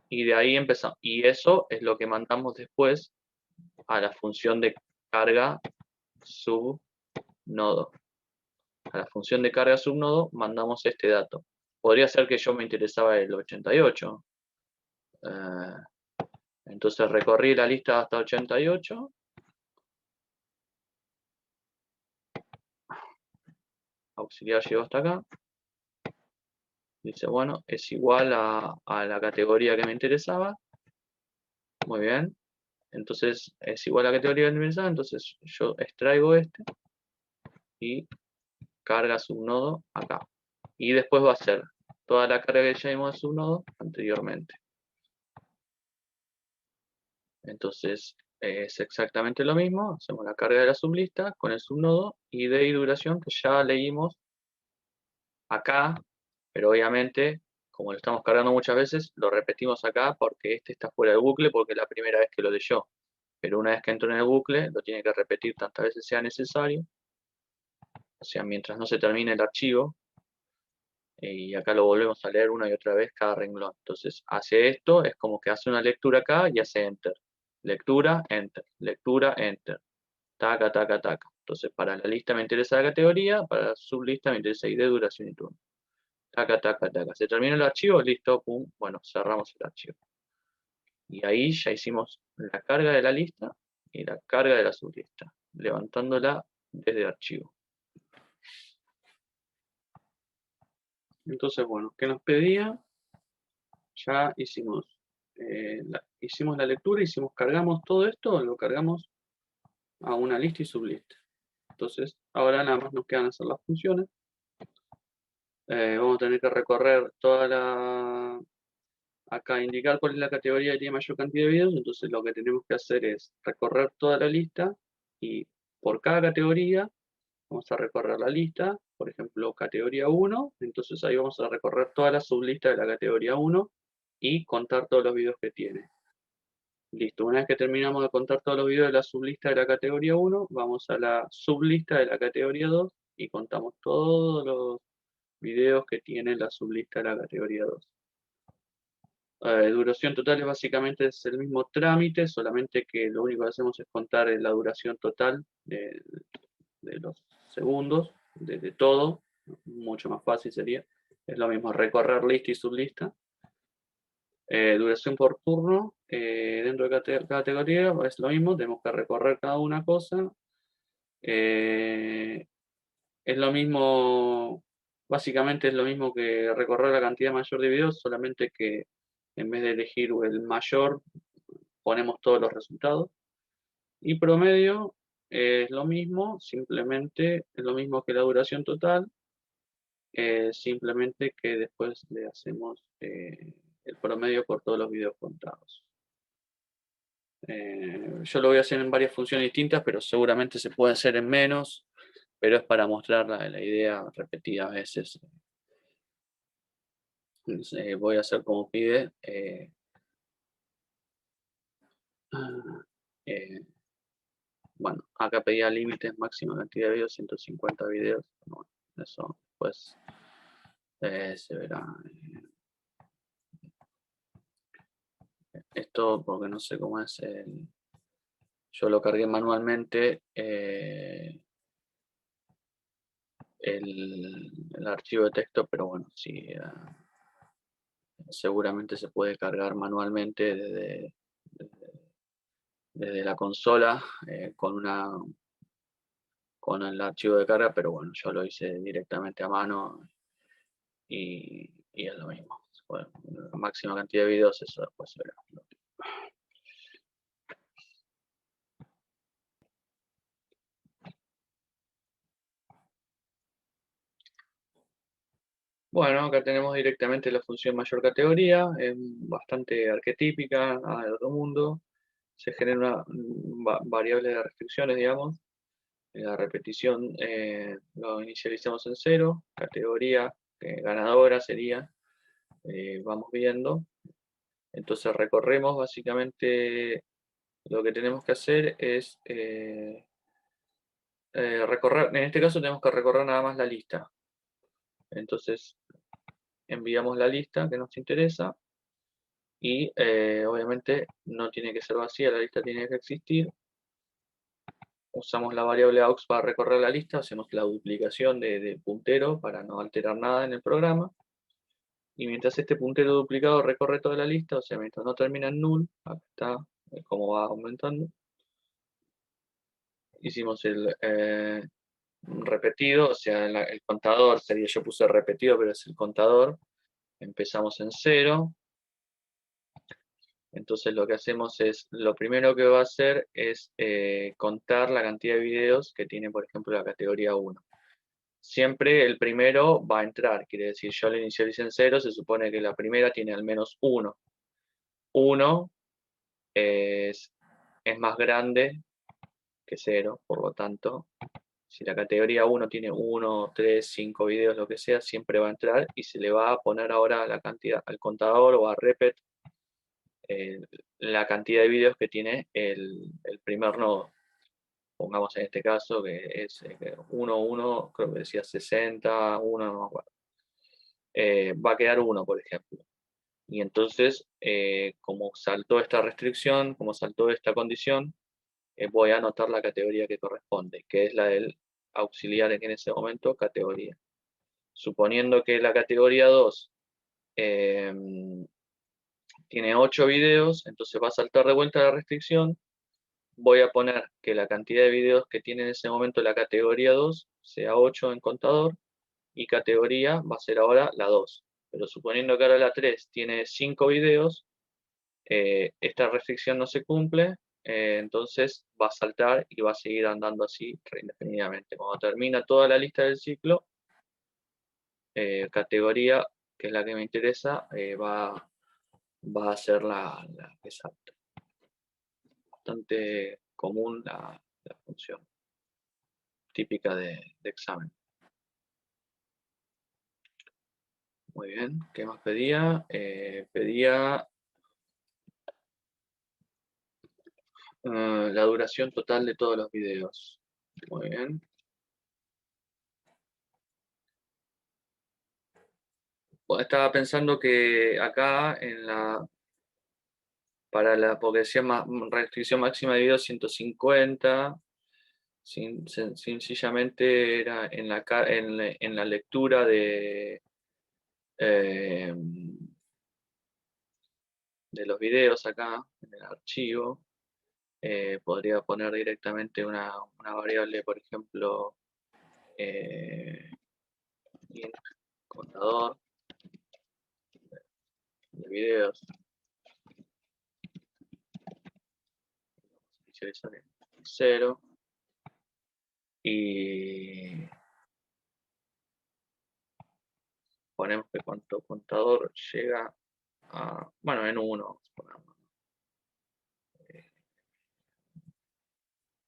Y de ahí empezamos. Y eso es lo que mandamos después a la función de carga subnodo. A la función de carga subnodo mandamos este dato. Podría ser que yo me interesaba el 88. Entonces recorrí la lista hasta 88. Auxiliar llegó hasta acá. Dice, bueno, es igual a la categoría que me interesaba. Muy bien. Entonces es igual a la categoría que me interesaba. Entonces yo extraigo este y carga subnodo acá. Y después va a ser toda la carga que ya vimos de subnodo anteriormente. Entonces es exactamente lo mismo. Hacemos la carga de la sublista con el subnodo id y duración que ya leímos acá, pero obviamente, como lo estamos cargando muchas veces, lo repetimos acá porque este está fuera del bucle porque es la primera vez que lo leyó. Pero una vez que entró en el bucle, lo tiene que repetir tantas veces sea necesario, o sea, mientras no se termine el archivo, y acá lo volvemos a leer una y otra vez cada renglón. Entonces, hace esto, es como que hace una lectura acá y hace enter. Lectura, enter. Lectura, enter. Taca, taca, taca. Entonces, para la lista me interesa la categoría, para la sublista me interesa ID, duración y turno. Taca, taca, taca. Se termina el archivo, listo, pum. Bueno, cerramos el archivo. Y ahí ya hicimos la carga de la lista y la carga de la sublista, levantándola desde archivo. Entonces, bueno, ¿qué nos pedía? Ya hicimos, hicimos la lectura, cargamos todo esto, lo cargamos a una lista y sublista. Entonces, ahora nada más nos quedan hacer las funciones. Vamos a tener que recorrer toda la... Acá indicar cuál es la categoría que tiene mayor cantidad de videos, entonces lo que tenemos que hacer es recorrer toda la lista y por cada categoría vamos a recorrer la lista, por ejemplo, categoría 1, entonces ahí vamos a recorrer toda la sublista de la categoría 1 y contar todos los videos que tiene. Listo, una vez que terminamos de contar todos los videos de la sublista de la categoría 1, vamos a la sublista de la categoría 2 y contamos todos los videos que tiene la sublista de la categoría 2. Duración total es básicamente el mismo trámite, solamente que lo único que hacemos es contar la duración total de los segundos, de todo, mucho más fácil sería. Es lo mismo recorrer lista y sublista. Duración por turno, dentro de cada categoría es lo mismo, tenemos que recorrer cada una cosa. Es lo mismo, básicamente es lo mismo que recorrer la cantidad mayor de videos, solamente que en vez de elegir el mayor, ponemos todos los resultados. Y promedio es lo mismo, simplemente es lo mismo que la duración total, simplemente que después le hacemos el promedio por todos los videos contados. Yo lo voy a hacer en varias funciones distintas, pero seguramente se puede hacer en menos, pero es para mostrar la idea repetida veces. Voy a hacer como pide. Eh, bueno, acá pedía límites, máxima cantidad de videos, 150 videos. Bueno, eso pues se verá. Esto porque no sé cómo es el... Yo lo cargué manualmente el archivo de texto, pero bueno, sí, seguramente se puede cargar manualmente desde la consola con el archivo de carga, pero bueno, yo lo hice directamente a mano y es lo mismo. Bueno, la máxima cantidad de videos, eso después se verá. Bueno, acá tenemos directamente la función mayor categoría, bastante arquetípica, nada del otro mundo. Se genera una variable de restricciones, digamos. La repetición lo inicializamos en 0, categoría ganadora sería, vamos viendo. Entonces recorremos básicamente, lo que tenemos que hacer es recorrer, en este caso tenemos que recorrer nada más la lista. Entonces enviamos la lista que nos interesa y obviamente no tiene que ser vacía, la lista tiene que existir. Usamos la variable aux para recorrer la lista, hacemos la duplicación del puntero para no alterar nada en el programa. Y mientras este puntero duplicado recorre toda la lista, o sea, mientras no termina en null, acá está cómo va aumentando. Hicimos el repetido, o sea, el contador sería, yo puse repetido, pero es el contador. Empezamos en 0. Entonces lo que hacemos es, lo primero que va a hacer es contar la cantidad de videos que tiene, por ejemplo, la categoría 1. Siempre el primero va a entrar, quiere decir, yo lo inicialicé en 0, se supone que la primera tiene al menos 1. 1 es más grande que 0, por lo tanto, si la categoría 1 tiene 1, 3, 5 videos, lo que sea, siempre va a entrar y se le va a poner ahora la cantidad al contador o a repet eh, la cantidad de videos que tiene el primer nodo. Pongamos en este caso que es 1, 1, creo que decía 60, 1, no me acuerdo. Va a quedar 1, por ejemplo. Y entonces, como saltó esta restricción, como saltó esta condición, voy a anotar la categoría que corresponde, que es la del auxiliar en ese momento, categoría. Suponiendo que la categoría 2 tiene 8 videos, entonces va a saltar de vuelta la restricción. Voy a poner que la cantidad de videos que tiene en ese momento la categoría 2 sea 8 en contador y categoría va a ser ahora la 2. Pero suponiendo que ahora la 3 tiene 5 videos, esta restricción no se cumple, entonces va a saltar y va a seguir andando así indefinidamente. Cuando termina toda la lista del ciclo, categoría, que es la que me interesa, va a ser la que salta. Bastante común la función típica de examen. Muy bien, ¿qué más pedía? Pedía la duración total de todos los videos. Muy bien. Estaba pensando que acá para la, porque decía restricción máxima de videos 150, sencillamente era en la lectura eh, de los videos acá, en el archivo, podría poner directamente una variable, por ejemplo, int contador de videos, inicializar en 0 y ponemos que cuánto contador llega a, bueno, en 1,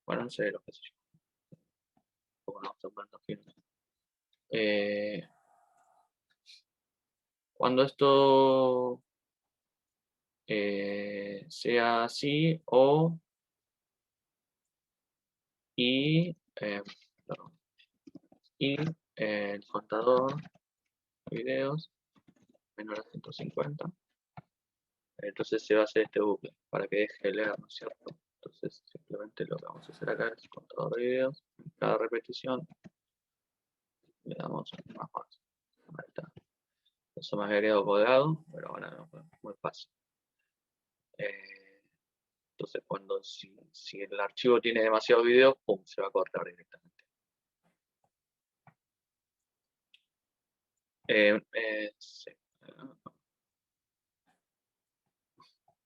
bueno, en 0, qué sé yo. Vamos a ponernos firmes. Cuando esto sea así, o y, perdón, y el contador de videos menor a 150, entonces se va a hacer este bucle para que deje de leer, ¿no es cierto? Entonces simplemente lo que vamos a hacer acá es contador de videos, en cada repetición le damos más fácil. Ahí está. Eso me había quedado colgado, pero ahora no, muy fácil. Entonces si el archivo tiene demasiados videos, pum, se va a cortar directamente. Sí.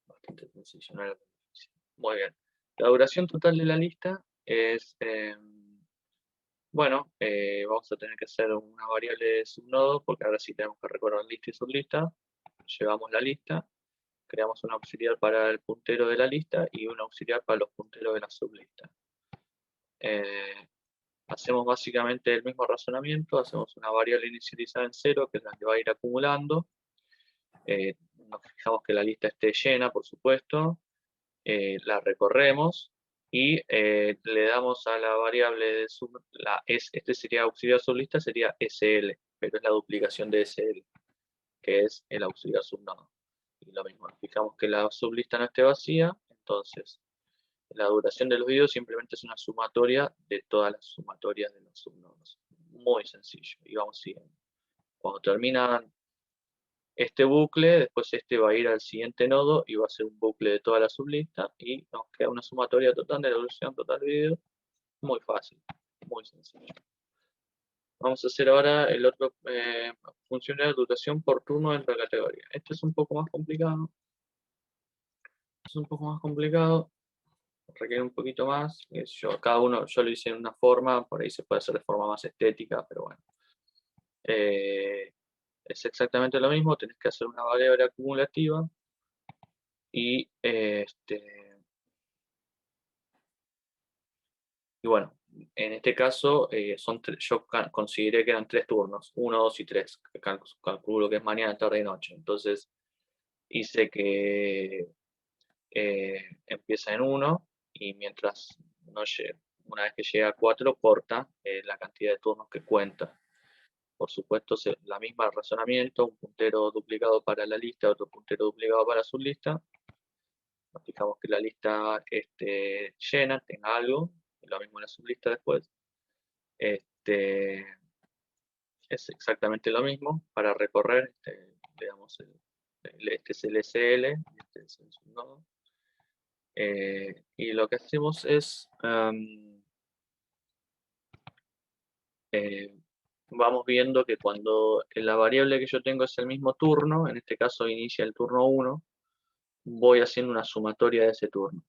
Bastante sencillo, no era tan difícil. Muy bien. La duración total de la lista es, bueno, vamos a tener que hacer una variable de subnodo, porque ahora sí tenemos que recorrer lista y sublista. Llevamos la lista, creamos un auxiliar para el puntero de la lista y un auxiliar para los punteros de la sublista. Hacemos básicamente el mismo razonamiento, hacemos una variable inicializada en 0, que es la que va a ir acumulando. Nos fijamos que la lista esté llena, por supuesto. La recorremos y le damos a la variable de este sería auxiliar sublista, sería SL, pero es la duplicación de SL, que es el auxiliar subnodo. Y lo mismo, nos fijamos que la sublista no esté vacía, entonces la duración de los videos simplemente es una sumatoria de todas las sumatorias de los subnodos. Muy sencillo, y vamos siguiendo. Cuando termina este bucle, después este va a ir al siguiente nodo y va a ser un bucle de toda la sublista y nos queda una sumatoria total de la duración total de video. Muy fácil, muy sencillo. Vamos a hacer ahora el otro función de duración por turno dentro de la categoría. Este es un poco más complicado. Es un poco más complicado. Requiere un poquito más. Cada uno, yo lo hice en una forma, por ahí se puede hacer de forma más estética, pero bueno. Es exactamente lo mismo, tenés que hacer una variable acumulativa y bueno, en este caso yo consideré que eran 3 turnos, 1, 2 y 3, calculo que es mañana, tarde y noche. Entonces hice que empieza en 1 y mientras no llegue, una vez que llega a 4, corta la cantidad de turnos que cuenta. Por supuesto, la misma razonamiento, un puntero duplicado para la lista, otro puntero duplicado para su lista. Nos fijamos que la lista esté llena, tenga algo, y lo mismo en la sublista después. Es exactamente lo mismo. Para recorrer, le damos este es el SL, y este es el subnodo. Y lo que hacemos es vamos viendo que cuando la variable que yo tengo es el mismo turno, en este caso inicia el turno 1, voy haciendo una sumatoria de ese turno.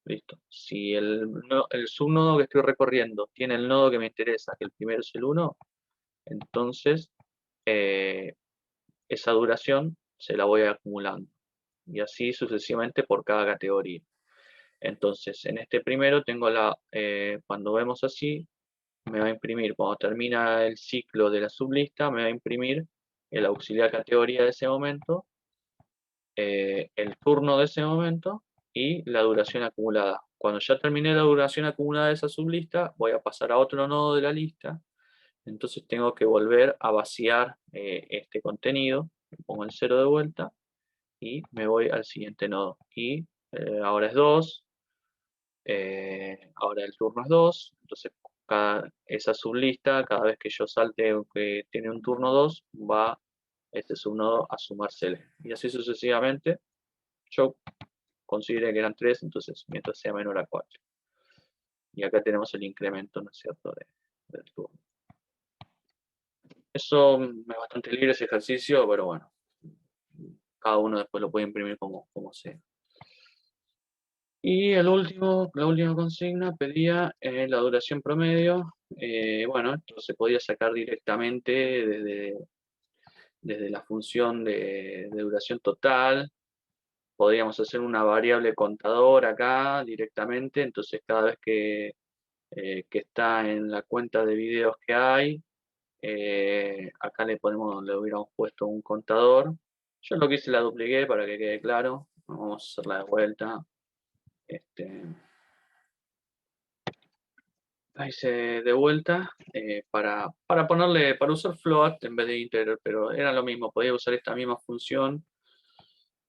Listo. Si el subnodo que estoy recorriendo tiene el nodo que me interesa, que el primero es el 1, entonces esa duración se la voy acumulando. Y así sucesivamente por cada categoría. Entonces, en este primero tengo cuando vemos así, me va a imprimir, cuando termina el ciclo de la sublista, me va a imprimir el auxiliar categoría de ese momento, el turno de ese momento y la duración acumulada. Cuando ya terminé la duración acumulada de esa sublista, voy a pasar a otro nodo de la lista, entonces tengo que volver a vaciar este contenido, pongo el 0 de vuelta y me voy al siguiente nodo. Y ahora es 2, ahora el turno es 2, entonces esa sublista, cada vez que yo salte que tiene un turno 2, va este subnodo a sumársele. Y así sucesivamente, yo consideré que eran 3, entonces mientras sea menor a 4. Y acá tenemos el incremento, ¿no es cierto?, del turno. Eso es bastante libre ese ejercicio, pero bueno, cada uno después lo puede imprimir como sea. Y la última consigna pedía la duración promedio. Bueno, esto se podía sacar directamente desde la función de duración total. Podríamos hacer una variable contador acá directamente, entonces cada vez que que está en la cuenta de videos que hay. Acá le hubiéramos puesto un contador. Yo lo que hice la dupliqué para que quede claro. Vamos a hacerla de vuelta. La hice de vuelta para usar float en vez de integer, pero era lo mismo. Podía usar esta misma función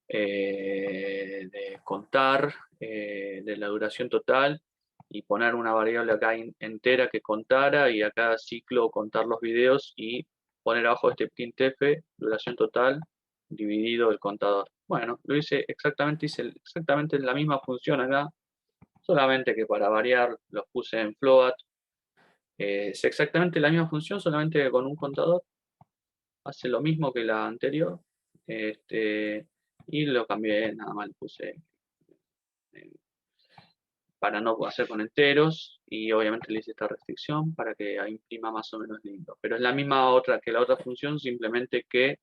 de contar de la duración total y poner una variable acá entera que contara y a cada ciclo contar los videos y poner abajo este printf duración total dividido el contador. Bueno, hice exactamente la misma función acá, solamente que para variar los puse en float. Es exactamente la misma función, solamente que con un contador. Hace lo mismo que la anterior. Y lo cambié, nada más le puse para no hacer con enteros y obviamente le hice esta restricción para que imprima más o menos lindo. Pero es la misma otra que la otra función, simplemente que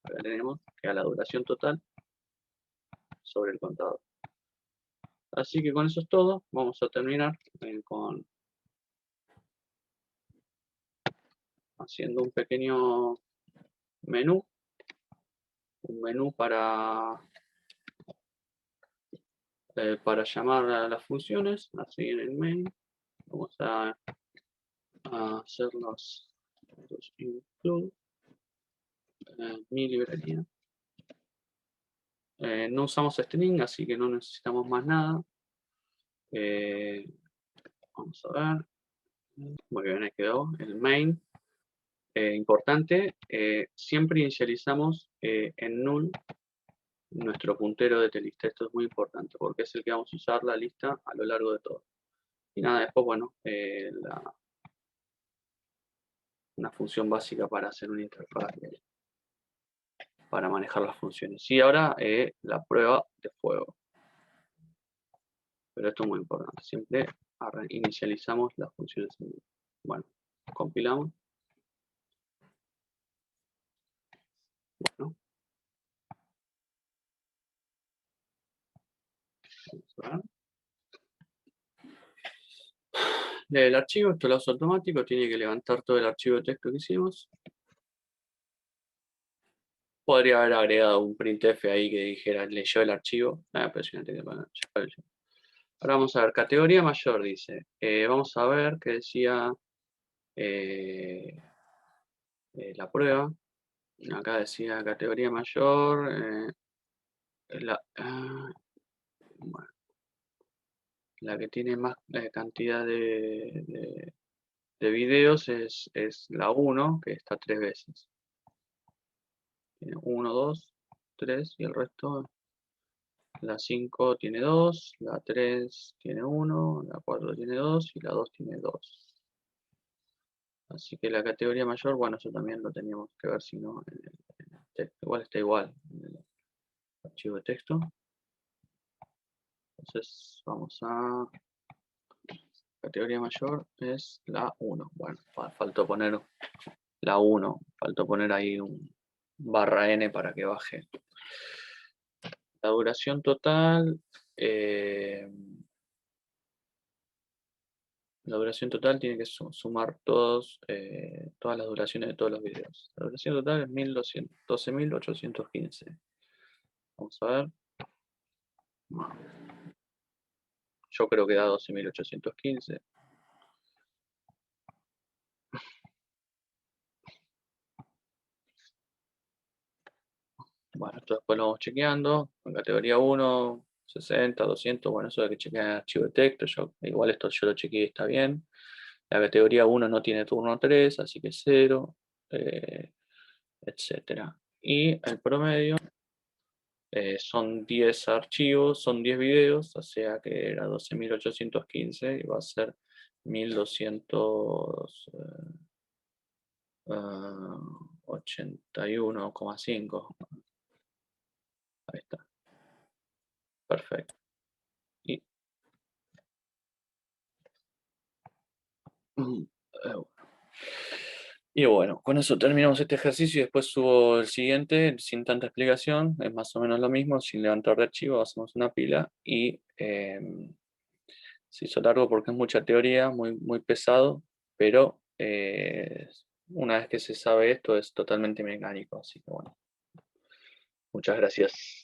acá tenemos que a la duración total sobre el contador. Así que con eso es todo. Vamos a terminar con haciendo un pequeño menú. Un menú para llamar a las funciones, así en el main. Vamos a hacer los include mi librería. No usamos string, así que no necesitamos más nada. Vamos a ver. Muy bien, ahí quedó el main. Importante, siempre inicializamos en null nuestro puntero de lista. Esto es muy importante porque es el que vamos a usar la lista a lo largo de todo. Y nada, después, bueno, una función básica para hacer una interfaz para manejar las funciones. Y ahora la prueba de fuego. Pero esto es muy importante. Siempre inicializamos las funciones. Bueno, compilamos. Bueno. Vamos a ver. Lee el archivo, esto lo hace automático, tiene que levantar todo el archivo de texto que hicimos. Podría haber agregado un printf ahí que dijera leyó el archivo. Ahora vamos a ver, categoría mayor dice. Vamos a ver qué decía la prueba. Acá decía categoría mayor. Bueno, la que tiene más cantidad de videos es la 1, que está 3 veces. Tiene 1, 2, 3 y el resto. La 5 tiene 2, la 3 tiene 1, la 4 tiene 2 y la 2 tiene 2. Así que la categoría mayor, bueno, eso también lo teníamos que ver si no en el texto. Igual está igual en el archivo de texto. Entonces vamos a... Categoría mayor es la 1. Bueno, faltó poner la 1. Faltó poner ahí un /n para que baje. La duración total... la duración total tiene que sumar todas las duraciones de todos los videos. La duración total es 12.815. Vamos a ver. Yo creo que da 12.815. Bueno, esto después lo vamos chequeando. En categoría 1, 60, 200. Bueno, eso hay que chequear en el archivo de texto. Igual esto yo lo chequeé y está bien. La categoría 1 no tiene turno 3, así que 0, etcétera. Y el promedio son 10 archivos, son 10 videos, o sea que era 12.815 y va a ser 1.281,5. Ahí está. Perfecto. Y bueno, con eso terminamos este ejercicio y después subo el siguiente sin tanta explicación. Es más o menos lo mismo, sin levantar de archivo, hacemos una pila y Se hizo largo porque es mucha teoría, muy pesado, pero una vez que se sabe esto es totalmente mecánico, así que bueno. Muchas gracias.